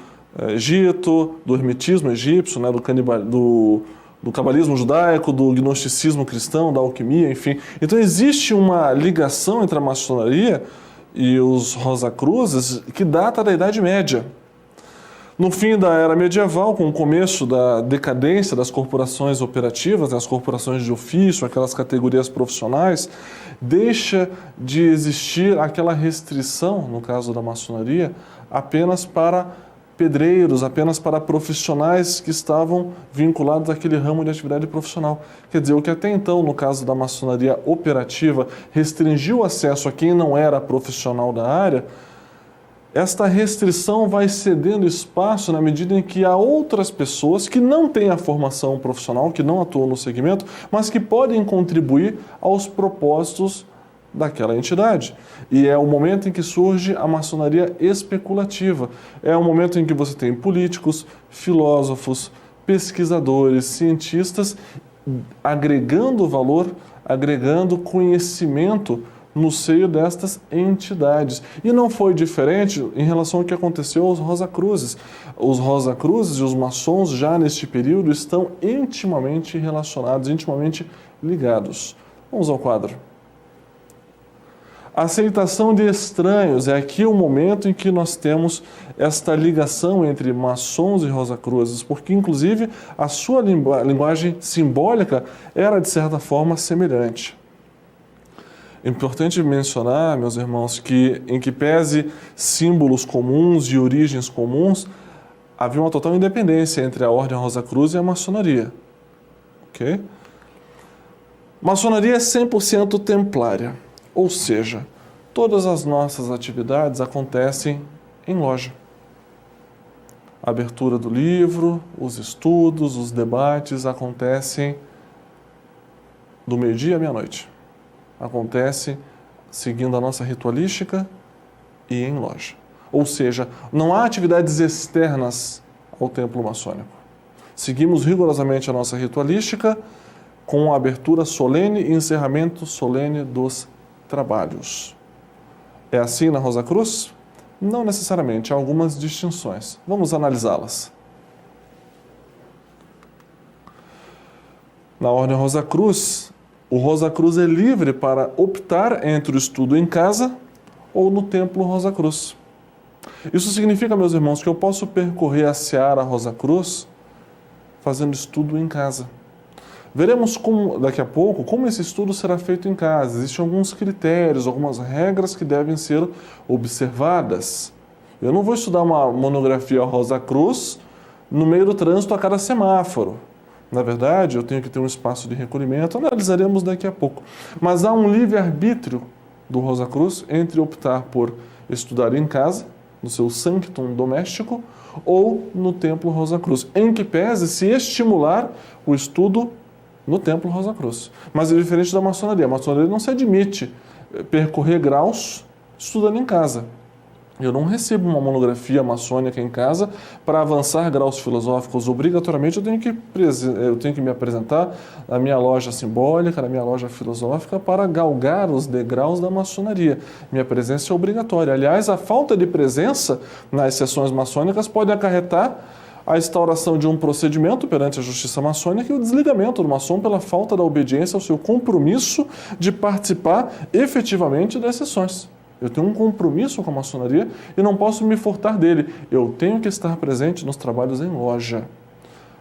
Egito, do hermetismo egípcio, né, do cabalismo judaico, do gnosticismo cristão, da alquimia, enfim. Então existe uma ligação entre a maçonaria e os Rosacruzes que data da Idade Média. No fim da Era Medieval, com o começo da decadência das corporações operativas, né, as corporações de ofício, aquelas categorias profissionais, deixa de existir aquela restrição, no caso da maçonaria, apenas para pedreiros, apenas para profissionais que estavam vinculados àquele ramo de atividade profissional. Quer dizer, o que até então, no caso da maçonaria operativa, restringiu o acesso a quem não era profissional da área, esta restrição vai cedendo espaço na medida em que há outras pessoas que não têm a formação profissional, que não atuam no segmento, mas que podem contribuir aos propósitos daquela entidade. E é o momento em que surge a maçonaria especulativa. É o momento em que você tem políticos, filósofos, pesquisadores, cientistas agregando valor, agregando conhecimento no seio destas entidades. E não foi diferente em relação ao que aconteceu aos Rosacruzes. Os Rosacruzes e os maçons já neste período estão intimamente relacionados, intimamente ligados. Vamos ao quadro. A aceitação de estranhos é aqui o momento em que nós temos esta ligação entre maçons e Rosacruzes, porque inclusive a sua linguagem simbólica era de certa forma semelhante. É importante mencionar, meus irmãos, que em que pese símbolos comuns e origens comuns, havia uma total independência entre a Ordem Rosa Cruz e a maçonaria. Ok? Maçonaria é 100% templária, ou seja, todas as nossas atividades acontecem em loja. A abertura do livro, os estudos, os debates acontecem do meio-dia à meia-noite. Acontece seguindo a nossa ritualística e em loja. Ou seja, não há atividades externas ao templo maçônico. Seguimos rigorosamente a nossa ritualística com a abertura solene e encerramento solene dos trabalhos. É assim na Rosa Cruz? Não necessariamente, há algumas distinções. Vamos analisá-las. Na Ordem Rosa Cruz, o Rosa Cruz é livre para optar entre o estudo em casa ou no templo Rosa Cruz. Isso significa, meus irmãos, que eu posso percorrer a Seara Rosa Cruz fazendo estudo em casa. Veremos daqui a pouco como esse estudo será feito em casa. Existem alguns critérios, algumas regras que devem ser observadas. Eu não vou estudar uma monografia Rosa Cruz no meio do trânsito a cada semáforo. Na verdade, eu tenho que ter um espaço de recolhimento, analisaremos daqui a pouco. Mas há um livre-arbítrio do Rosa Cruz entre optar por estudar em casa, no seu sanctum doméstico, ou no Templo Rosa Cruz, em que pese se estimular o estudo no Templo Rosa Cruz. Mas é diferente da maçonaria. A maçonaria não se admite percorrer graus estudando em casa. Eu não recebo uma monografia maçônica em casa para avançar graus filosóficos. Obrigatoriamente eu tenho que me apresentar na minha loja simbólica, na minha loja filosófica, para galgar os degraus da maçonaria. Minha presença é obrigatória. Aliás, a falta de presença nas sessões maçônicas pode acarretar a instauração de um procedimento perante a justiça maçônica e o desligamento do maçom pela falta da obediência ao seu compromisso de participar efetivamente das sessões. Eu tenho um compromisso com a maçonaria e não posso me furtar dele. Eu tenho que estar presente nos trabalhos em loja.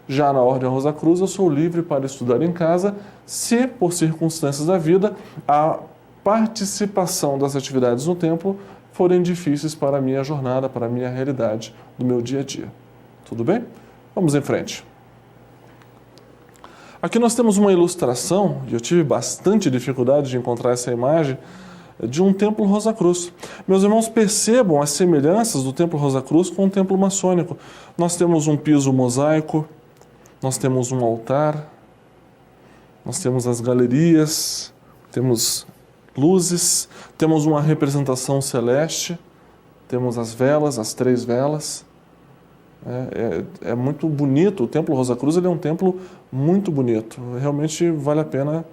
Já na Ordem Rosa Cruz, eu sou livre para estudar em casa, se, por circunstâncias da vida, a participação das atividades no templo forem difíceis para a minha jornada, para a minha realidade do meu dia a dia. Tudo bem? Vamos em frente. Aqui nós temos uma ilustração, e eu tive bastante dificuldade de encontrar essa imagem, de um templo Rosa Cruz. Meus irmãos, percebam as semelhanças do templo Rosa Cruz com o templo maçônico. Nós temos um piso mosaico, nós temos um altar, nós temos as galerias, temos luzes, temos uma representação celeste, temos as velas, as 3 velas. É muito bonito. O Templo Rosa Cruz ele é um templo muito bonito. Realmente vale a pena,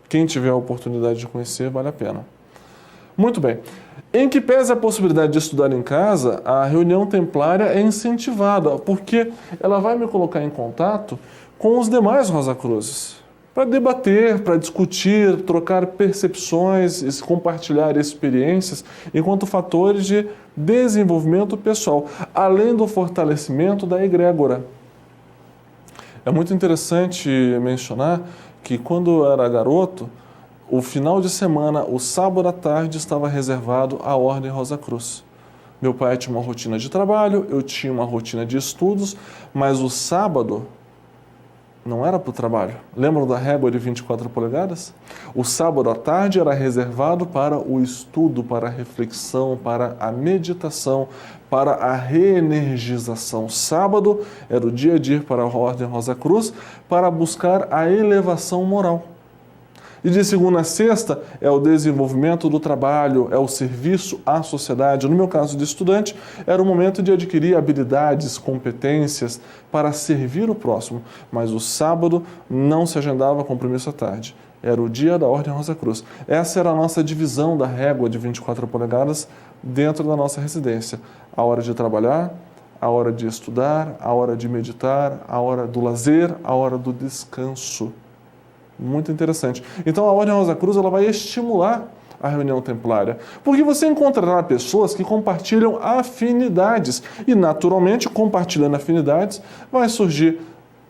quem tiver a oportunidade de conhecer, vale a pena. Muito bem. Em que pese a possibilidade de estudar em casa, a reunião templária é incentivada, porque ela vai me colocar em contato com os demais Rosacruzes, para debater, para discutir, trocar percepções, compartilhar experiências, enquanto fatores de desenvolvimento pessoal, além do fortalecimento da egrégora. É muito interessante mencionar que quando eu era garoto, o final de semana, o sábado à tarde, estava reservado à Ordem Rosa Cruz. Meu pai tinha uma rotina de trabalho, eu tinha uma rotina de estudos, mas o sábado não era para o trabalho. Lembram da régua de 24 polegadas? O sábado à tarde era reservado para o estudo, para a reflexão, para a meditação, para a reenergização. Sábado era o dia de ir para a Ordem Rosa Cruz para buscar a elevação moral. E de segunda a sexta é o desenvolvimento do trabalho, é o serviço à sociedade. No meu caso de estudante, era o momento de adquirir habilidades, competências para servir o próximo. Mas o sábado não se agendava compromisso à tarde. Era o dia da Ordem Rosa Cruz. Essa era a nossa divisão da régua de 24 polegadas dentro da nossa residência. A hora de trabalhar, a hora de estudar, a hora de meditar, a hora do lazer, a hora do descanso. Muito interessante. Então a Ordem Rosa Cruz ela vai estimular a reunião templária, porque você encontrará pessoas que compartilham afinidades e naturalmente compartilhando afinidades vai surgir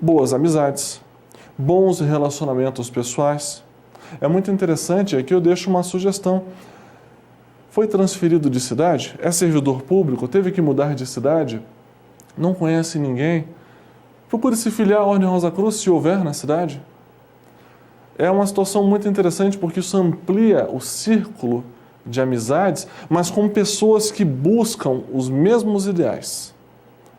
boas amizades, bons relacionamentos pessoais. É muito interessante, aqui eu deixo uma sugestão. Foi transferido de cidade, é servidor público, teve que mudar de cidade, não conhece ninguém, procure se filiar à Ordem Rosa Cruz se houver na cidade. É uma situação muito interessante porque isso amplia o círculo de amizades, mas com pessoas que buscam os mesmos ideais.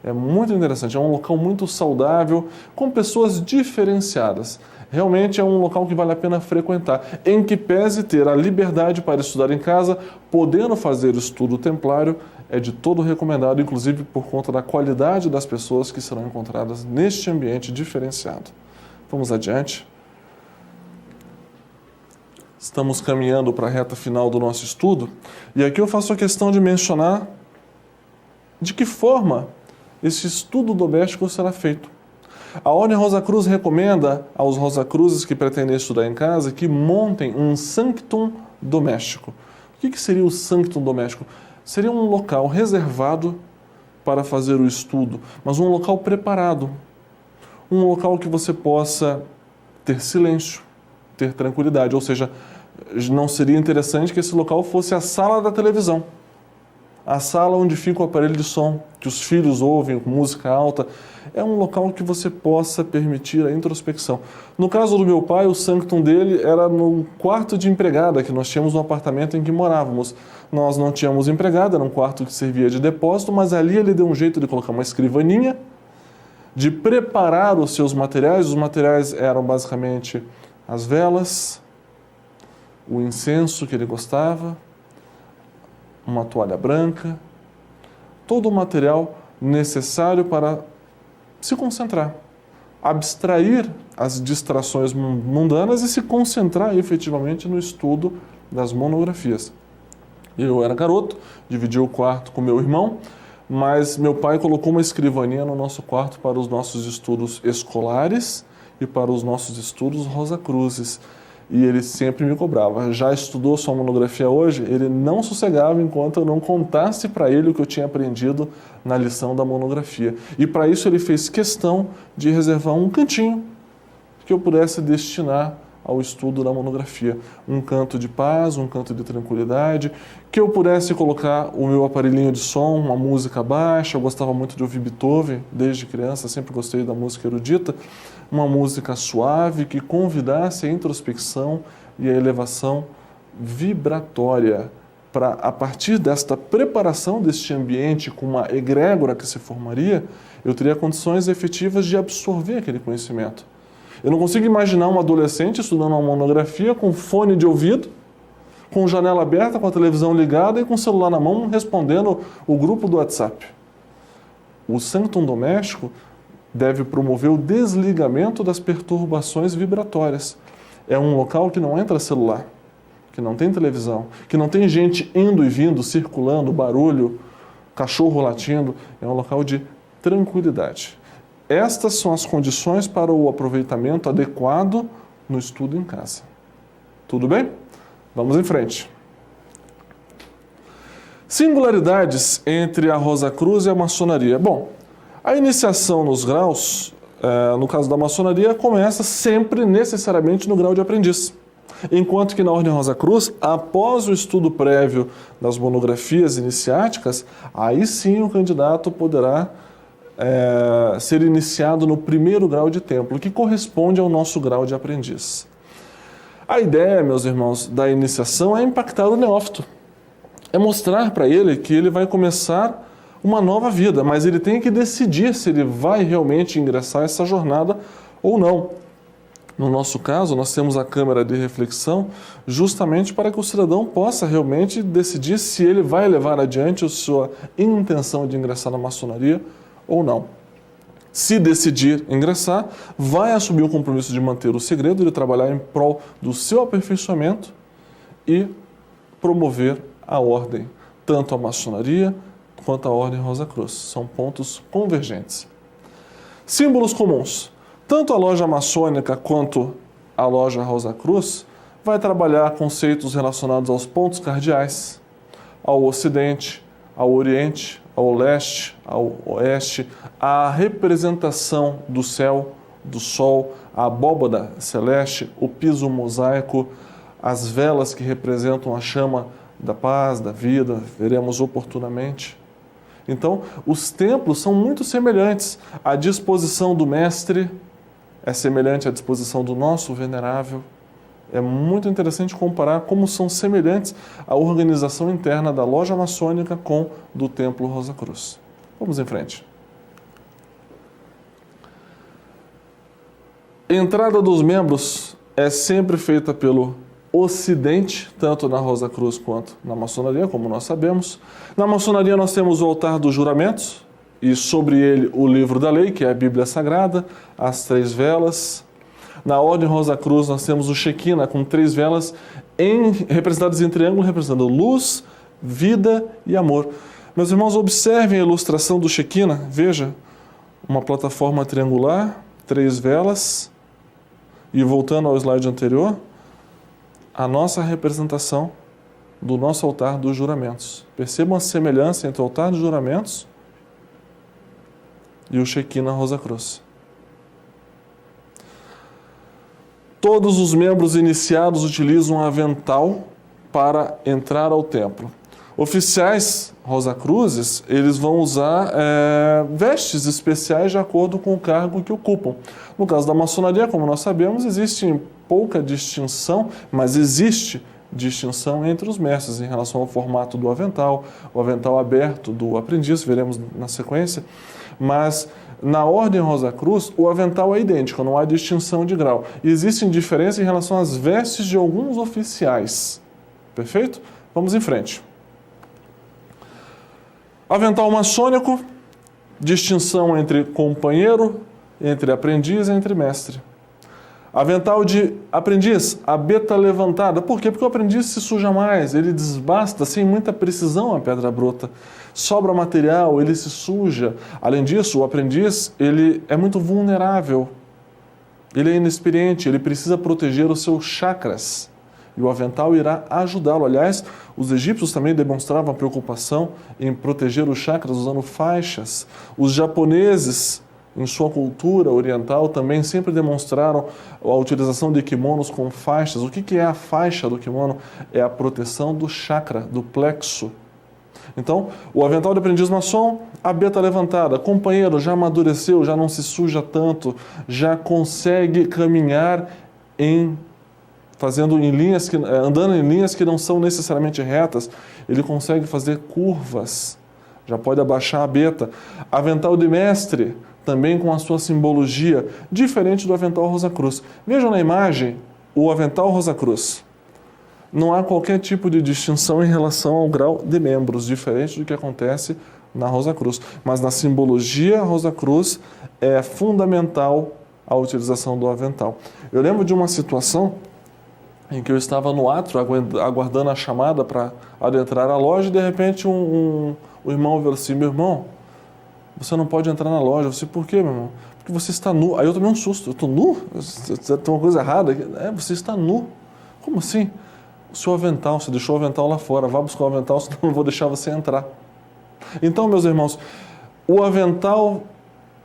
É muito interessante, é um local muito saudável, com pessoas diferenciadas. Realmente é um local que vale a pena frequentar, em que pese ter a liberdade para estudar em casa, podendo fazer o estudo templário, é de todo recomendado, inclusive por conta da qualidade das pessoas que serão encontradas neste ambiente diferenciado. Vamos adiante. Estamos caminhando para a reta final do nosso estudo, e aqui eu faço a questão de mencionar de que forma esse estudo doméstico será feito. A Ordem Rosa Cruz recomenda aos Rosacruzes que pretendem estudar em casa que montem um sanctum doméstico. O que seria o sanctum doméstico? Seria um local reservado para fazer o estudo, mas um local preparado. Um local que você possa ter silêncio, ter tranquilidade, ou seja, não seria interessante que esse local fosse a sala da televisão, a sala onde fica o aparelho de som, que os filhos ouvem com música alta. É um local que você possa permitir a introspecção. No caso do meu pai, o sanctum dele era no quarto de empregada que nós tínhamos no apartamento em que morávamos. Nós não tínhamos empregada, era um quarto que servia de depósito, mas ali ele deu um jeito de colocar uma escrivaninha, de preparar os seus materiais. Os materiais eram basicamente as velas, o incenso que ele gostava, uma toalha branca, todo o material necessário para se concentrar, abstrair as distrações mundanas e se concentrar efetivamente no estudo das monografias. Eu era garoto, dividi o quarto com meu irmão, mas meu pai colocou uma escrivaninha no nosso quarto para os nossos estudos escolares e para os nossos estudos Rosacruzes. E ele sempre me cobrava. Já estudou sua monografia hoje? Ele não sossegava enquanto eu não contasse para ele o que eu tinha aprendido na lição da monografia. E para isso ele fez questão de reservar um cantinho que eu pudesse destinar ao estudo da monografia. Um canto de paz, um canto de tranquilidade, que eu pudesse colocar o meu aparelhinho de som, uma música baixa. Eu gostava muito de ouvir Beethoven desde criança, sempre gostei da música erudita. Uma música suave que convidasse a introspecção e a elevação vibratória para, a partir desta preparação deste ambiente com uma egrégora que se formaria, eu teria condições efetivas de absorver aquele conhecimento. Eu não consigo imaginar um adolescente estudando uma monografia com fone de ouvido, com janela aberta, com a televisão ligada e com o celular na mão respondendo o grupo do WhatsApp. O sanctum doméstico deve promover o desligamento das perturbações vibratórias. É um local que não entra celular, que não tem televisão, que não tem gente indo e vindo, circulando, barulho, cachorro latindo. É um local de tranquilidade. Estas são as condições para o aproveitamento adequado no estudo em casa. Tudo bem? Vamos em frente. Singularidades entre a Rosa Cruz e a maçonaria. Bom, a iniciação nos graus, no caso da maçonaria, começa sempre necessariamente no grau de aprendiz. Enquanto que na Ordem Rosa Cruz, após o estudo prévio das monografias iniciáticas, aí sim o candidato poderá ser iniciado no primeiro grau de templo, que corresponde ao nosso grau de aprendiz. A ideia, meus irmãos, da iniciação é impactar o neófito. É mostrar para ele que ele vai começar uma nova vida, mas ele tem que decidir se ele vai realmente ingressar essa jornada ou não. No nosso caso, nós temos a câmara de reflexão justamente para que o cidadão possa realmente decidir se ele vai levar adiante a sua intenção de ingressar na maçonaria ou não. Se decidir ingressar, vai assumir o compromisso de manter o segredo, de trabalhar em prol do seu aperfeiçoamento e promover a ordem, tanto a maçonaria quanto a Ordem Rosa Cruz. São pontos convergentes. Símbolos comuns. Tanto a loja maçônica quanto a loja Rosa Cruz vai trabalhar conceitos relacionados aos pontos cardeais, ao Ocidente, ao Oriente, ao Leste, ao Oeste, à representação do céu, do sol, a abóbada celeste, o piso mosaico, as velas que representam a chama da paz, da vida, veremos oportunamente. Então, os templos são muito semelhantes. A disposição do mestre é semelhante à disposição do nosso venerável. É muito interessante comparar como são semelhantes a organização interna da loja maçônica com do Templo Rosa Cruz. Vamos em frente. A entrada dos membros é sempre feita pelo Ocidente, tanto na Rosa Cruz quanto na maçonaria, como nós sabemos. Na maçonaria nós temos o altar dos juramentos e sobre ele o livro da lei, que é a Bíblia Sagrada, as 3 velas. Na Ordem Rosa Cruz nós temos o Shekinah com 3 velas representadas em triângulo, representando luz, vida e amor. Meus irmãos, observem a ilustração do Shekinah. Veja, uma plataforma triangular, 3 velas. E voltando ao slide anterior, a nossa representação do nosso altar dos juramentos. Percebam a semelhança entre o altar dos juramentos e o Shekinah Rosa Cruz. Todos os membros iniciados utilizam um avental para entrar ao templo. Oficiais Rosa Cruzes, eles vão usar vestes especiais de acordo com o cargo que ocupam. No caso da maçonaria, como nós sabemos, existe pouca distinção, mas existe distinção entre os mestres em relação ao formato do avental, o avental aberto do aprendiz, veremos na sequência, mas na Ordem Rosa Cruz, o avental é idêntico, não há distinção de grau. E existem diferenças em relação às vestes de alguns oficiais. Perfeito? Vamos em frente. Avental maçônico, distinção entre companheiro, entre aprendiz e entre mestre. Avental de aprendiz, a beta levantada. Por quê? Porque o aprendiz se suja mais, ele desbasta sem muita precisão a pedra bruta. Sobra material, ele se suja. Além disso, o aprendiz ele é muito vulnerável. Ele é inexperiente, ele precisa proteger os seus chakras. E o avental irá ajudá-lo. Aliás, os egípcios também demonstravam preocupação em proteger os chakras usando faixas. Os japoneses, em sua cultura oriental, também sempre demonstraram a utilização de kimonos com faixas. O que é a faixa do kimono? É a proteção do chakra, do plexo. Então, o avental de aprendiz maçom, a beta levantada. Companheiro, já amadureceu, já não se suja tanto, já consegue caminhar andando em linhas que não são necessariamente retas. Ele consegue fazer curvas, já pode abaixar a beta. Avental de mestre, também com a sua simbologia, diferente do avental Rosa Cruz. Vejam na imagem o avental Rosa Cruz. Não há qualquer tipo de distinção em relação ao grau de membros, diferente do que acontece na Rosa Cruz. Mas na simbologia, a Rosa Cruz é fundamental a utilização do avental. Eu lembro de uma situação em que eu estava no átrio aguardando a chamada para adentrar a loja e de repente o irmão veio assim: meu irmão, você não pode entrar na loja. Eu disse: por quê, meu irmão? Porque você está nu. Aí eu tomei um susto. Eu estou nu? Tem uma coisa errada aqui. Você está nu. Como assim? O seu avental, você deixou o avental lá fora. Vá buscar o avental, senão eu não vou deixar você entrar. Então, meus irmãos, o avental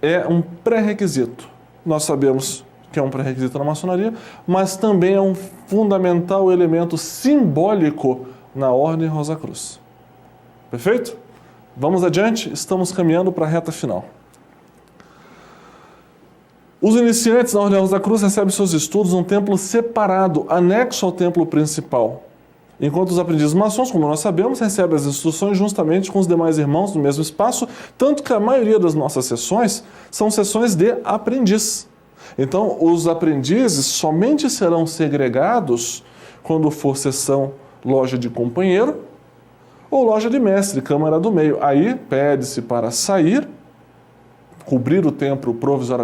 é um pré-requisito. Nós sabemos que é um pré-requisito na maçonaria, mas também é um fundamental elemento simbólico na Ordem Rosa Cruz. Perfeito? Vamos adiante, estamos caminhando para a reta final. Os iniciantes na Ordem Rosa Cruz recebem seus estudos num templo separado, anexo ao templo principal. Enquanto os aprendizes maçons, como nós sabemos, recebem as instruções juntamente com os demais irmãos no mesmo espaço, tanto que a maioria das nossas sessões são sessões de aprendiz. Então, os aprendizes somente serão segregados quando for sessão loja de companheiro ou loja de mestre, câmara do meio. Aí pede-se para sair, cobrir o templo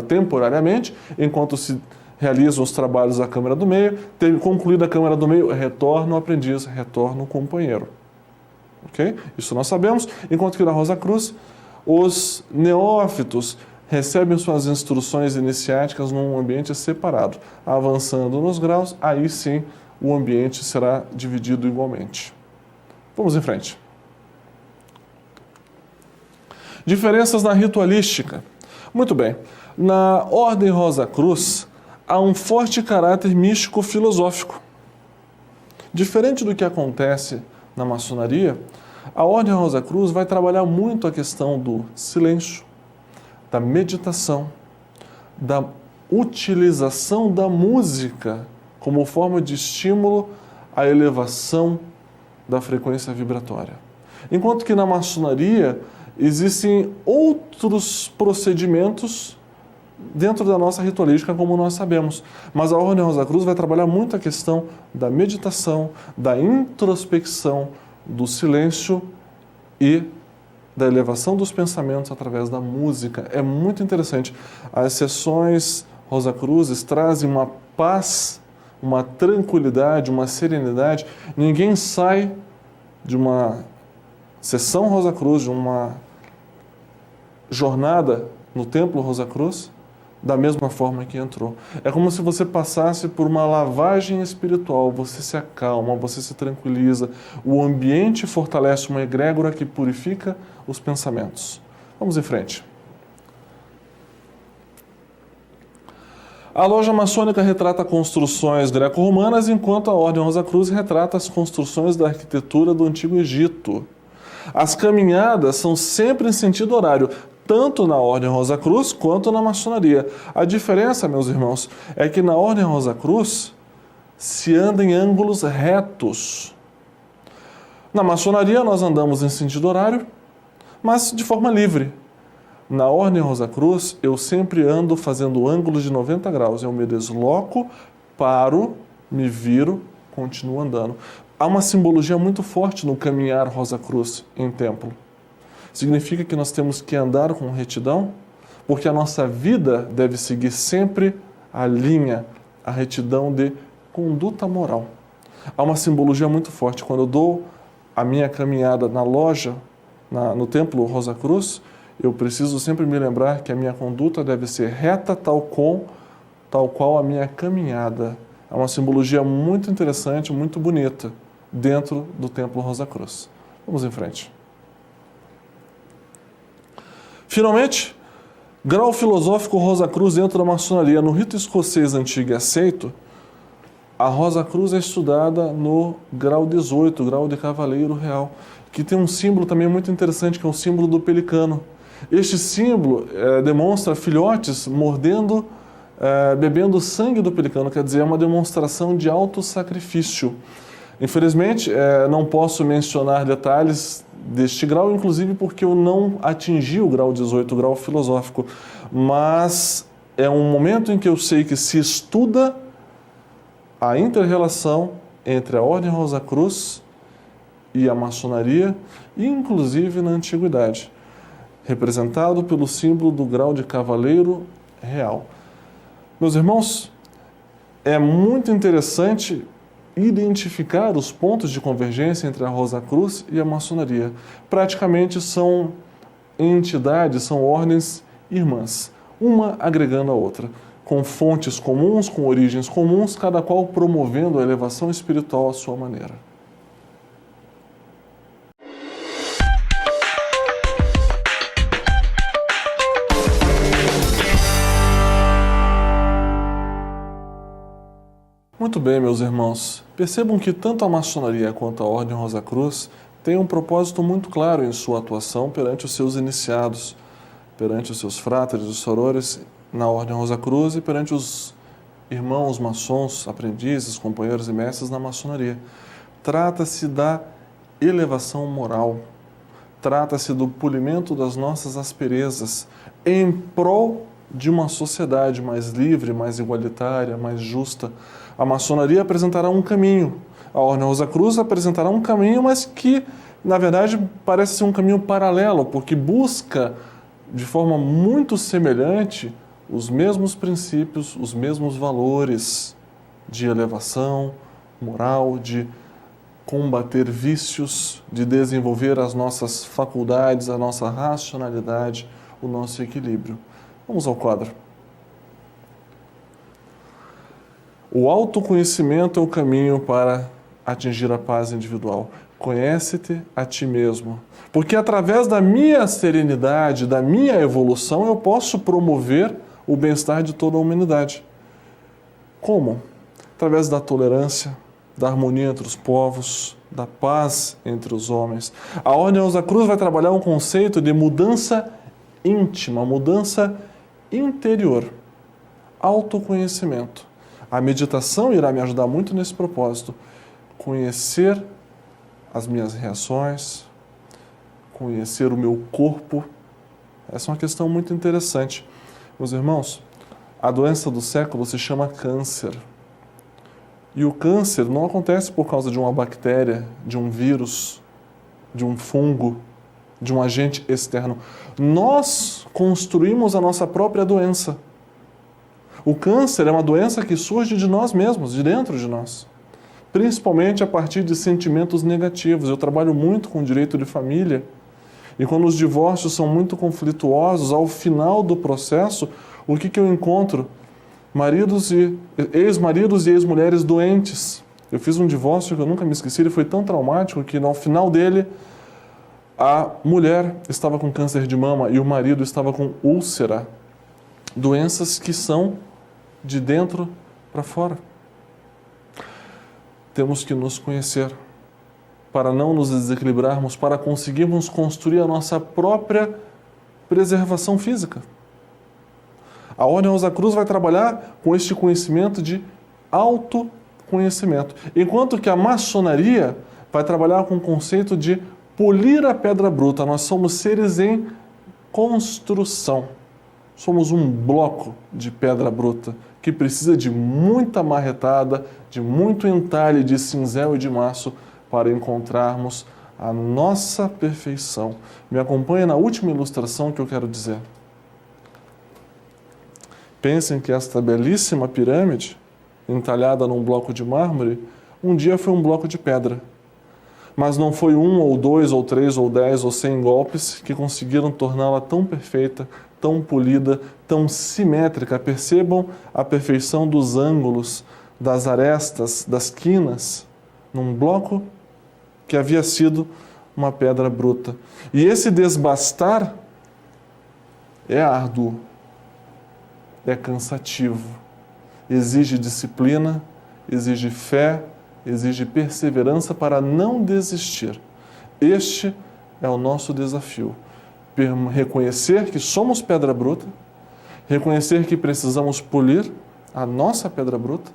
temporariamente, enquanto se realizam os trabalhos da câmara do meio. Concluída a câmara do meio, retorna o aprendiz, retorna o companheiro. Ok? Isso nós sabemos. Enquanto que na Rosa Cruz, os neófitos recebem suas instruções iniciáticas num ambiente separado. Avançando nos graus, aí sim o ambiente será dividido igualmente. Vamos em frente. Diferenças na ritualística. Muito bem. Na Ordem Rosa Cruz, há um forte caráter místico-filosófico. Diferente do que acontece na maçonaria, a Ordem Rosa Cruz vai trabalhar muito a questão do silêncio, da meditação, da utilização da música como forma de estímulo à elevação da frequência vibratória. Enquanto que na maçonaria existem outros procedimentos dentro da nossa ritualística, como nós sabemos. Mas a Ordem Rosa Cruz vai trabalhar muito a questão da meditação, da introspecção, do silêncio e da elevação dos pensamentos através da música. É muito interessante. As sessões Rosa Cruzes trazem uma paz, uma tranquilidade, uma serenidade. Ninguém sai de uma sessão Rosa Cruz, de uma jornada no Templo Rosa Cruz, da mesma forma que entrou. É como se você passasse por uma lavagem espiritual, você se acalma, você se tranquiliza, o ambiente fortalece uma egrégora que purifica os pensamentos. Vamos em frente. A loja maçônica retrata construções greco-romanas, enquanto a Ordem Rosa Cruz retrata as construções da arquitetura do Antigo Egito. As caminhadas são sempre em sentido horário, tanto na Ordem Rosa Cruz quanto na maçonaria. A diferença, meus irmãos, é que na Ordem Rosa Cruz se anda em ângulos retos. Na maçonaria nós andamos em sentido horário, mas de forma livre. Na Ordem Rosa Cruz eu sempre ando fazendo ângulos de 90 graus. Eu me desloco, paro, me viro, continuo andando. Há uma simbologia muito forte no caminhar Rosa Cruz em templo. Significa que nós temos que andar com retidão, porque a nossa vida deve seguir sempre a linha, a retidão de conduta moral. Há uma simbologia muito forte. Quando eu dou a minha caminhada na loja, no templo Rosa Cruz, eu preciso sempre me lembrar que a minha conduta deve ser reta tal qual a minha caminhada. É uma simbologia muito interessante, muito bonita, dentro do templo Rosa Cruz. Vamos em frente. Finalmente, grau filosófico Rosa Cruz dentro da maçonaria. No rito escocês antigo e aceito, a Rosa Cruz é estudada no grau 18, grau de cavaleiro real, que tem um símbolo também muito interessante, que é o símbolo do pelicano. Este símbolo demonstra filhotes mordendo, bebendo sangue do pelicano, quer dizer, é uma demonstração de autossacrifício. Infelizmente, não posso mencionar detalhes deste grau, inclusive porque eu não atingi o grau 18, o grau filosófico, mas é um momento em que eu sei que se estuda a inter-relação entre a Ordem Rosa Cruz e a maçonaria, inclusive na antiguidade. representado pelo símbolo do grau de cavaleiro real. Meus irmãos, é muito interessante identificar os pontos de convergência entre a Rosa Cruz e a maçonaria. Praticamente são entidades, são ordens irmãs, uma agregando a outra, com fontes comuns, com origens comuns, cada qual promovendo a elevação espiritual à sua maneira. Muito bem, meus irmãos. Percebam que tanto a maçonaria quanto a Ordem Rosa Cruz têm um propósito muito claro em sua atuação perante os seus iniciados, perante os seus fráteres e sorores na Ordem Rosa Cruz e perante os irmãos maçons, aprendizes, companheiros e mestres na maçonaria. Trata-se da elevação moral, trata-se do polimento das nossas asperezas em prol de uma sociedade mais livre, mais igualitária, mais justa. A maçonaria apresentará um caminho, a Ordem Rosa Cruz apresentará um caminho, mas que, na verdade, parece ser um caminho paralelo, porque busca, de forma muito semelhante, os mesmos princípios, os mesmos valores de elevação moral, de combater vícios, de desenvolver as nossas faculdades, a nossa racionalidade, o nosso equilíbrio. Vamos ao quadro. O autoconhecimento é o caminho para atingir a paz individual. Conhece-te a ti mesmo. Porque através da minha serenidade, da minha evolução, eu posso promover o bem-estar de toda a humanidade. Como? Através da tolerância, da harmonia entre os povos, da paz entre os homens. A Ordem Rosa Cruz vai trabalhar um conceito de mudança íntima, mudança interior, autoconhecimento. A meditação irá me ajudar muito nesse propósito. Conhecer as minhas reações, conhecer o meu corpo. Essa é uma questão muito interessante. Meus irmãos, a doença do século se chama câncer. E o câncer não acontece por causa de uma bactéria, de um vírus, de um fungo, de um agente externo. Nós construímos a nossa própria doença. O câncer é uma doença que surge de nós mesmos, de dentro de nós. Principalmente a partir de sentimentos negativos. Eu trabalho muito com direito de família. E quando os divórcios são muito conflituosos, ao final do processo, o que eu encontro? Ex-maridos e ex-mulheres doentes. Eu fiz um divórcio que eu nunca me esqueci, ele foi tão traumático que no final dele, a mulher estava com câncer de mama e o marido estava com úlcera. Doenças que são de dentro para fora. Temos que nos conhecer para não nos desequilibrarmos, para conseguirmos construir a nossa própria preservação física. A Ordem Rosa Cruz vai trabalhar com este conhecimento de autoconhecimento, enquanto que a maçonaria vai trabalhar com o conceito de polir a pedra bruta. Nós somos seres em construção. Somos um bloco de pedra bruta que precisa de muita marretada, de muito entalhe de cinzel e de maço para encontrarmos a nossa perfeição. Me acompanha na última ilustração que eu quero dizer. Pensem que esta belíssima pirâmide, entalhada num bloco de mármore, um dia foi um bloco de pedra. Mas não foi 1 ou 2 ou 3 ou 10 ou 100 golpes que conseguiram torná-la tão perfeita, tão polida, tão simétrica. Percebam a perfeição dos ângulos, das arestas, das quinas, num bloco que havia sido uma pedra bruta. E esse desbastar é árduo, é cansativo, exige disciplina, exige fé, exige perseverança para não desistir. Este é o nosso desafio. Reconhecer que somos pedra bruta, reconhecer que precisamos polir a nossa pedra bruta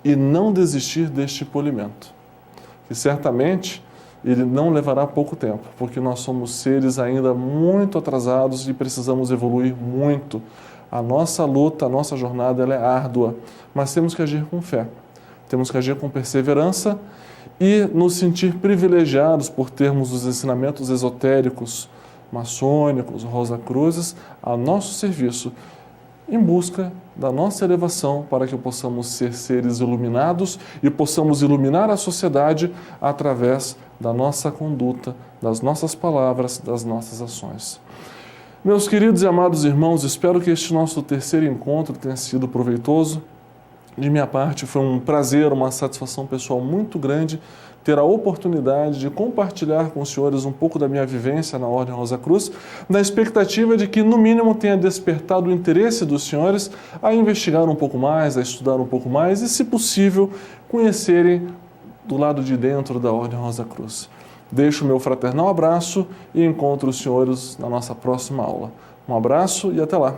e não desistir deste polimento, que certamente ele não levará pouco tempo, porque nós somos seres ainda muito atrasados e precisamos evoluir muito. A nossa luta, a nossa jornada, ela é árdua, mas temos que agir com fé, temos que agir com perseverança e nos sentir privilegiados por termos os ensinamentos esotéricos maçônicos, Rosa-Cruzes, a nosso serviço, em busca da nossa elevação, para que possamos ser seres iluminados e possamos iluminar a sociedade através da nossa conduta, das nossas palavras, das nossas ações. Meus queridos e amados irmãos, espero que este nosso terceiro encontro tenha sido proveitoso. De minha parte, foi um prazer, uma satisfação pessoal muito grande ter a oportunidade de compartilhar com os senhores um pouco da minha vivência na Ordem Rosa Cruz, na expectativa de que, no mínimo, tenha despertado o interesse dos senhores a investigar um pouco mais, a estudar um pouco mais e, se possível, conhecerem do lado de dentro da Ordem Rosa Cruz. Deixo o meu fraternal abraço e encontro os senhores na nossa próxima aula. Um abraço e até lá!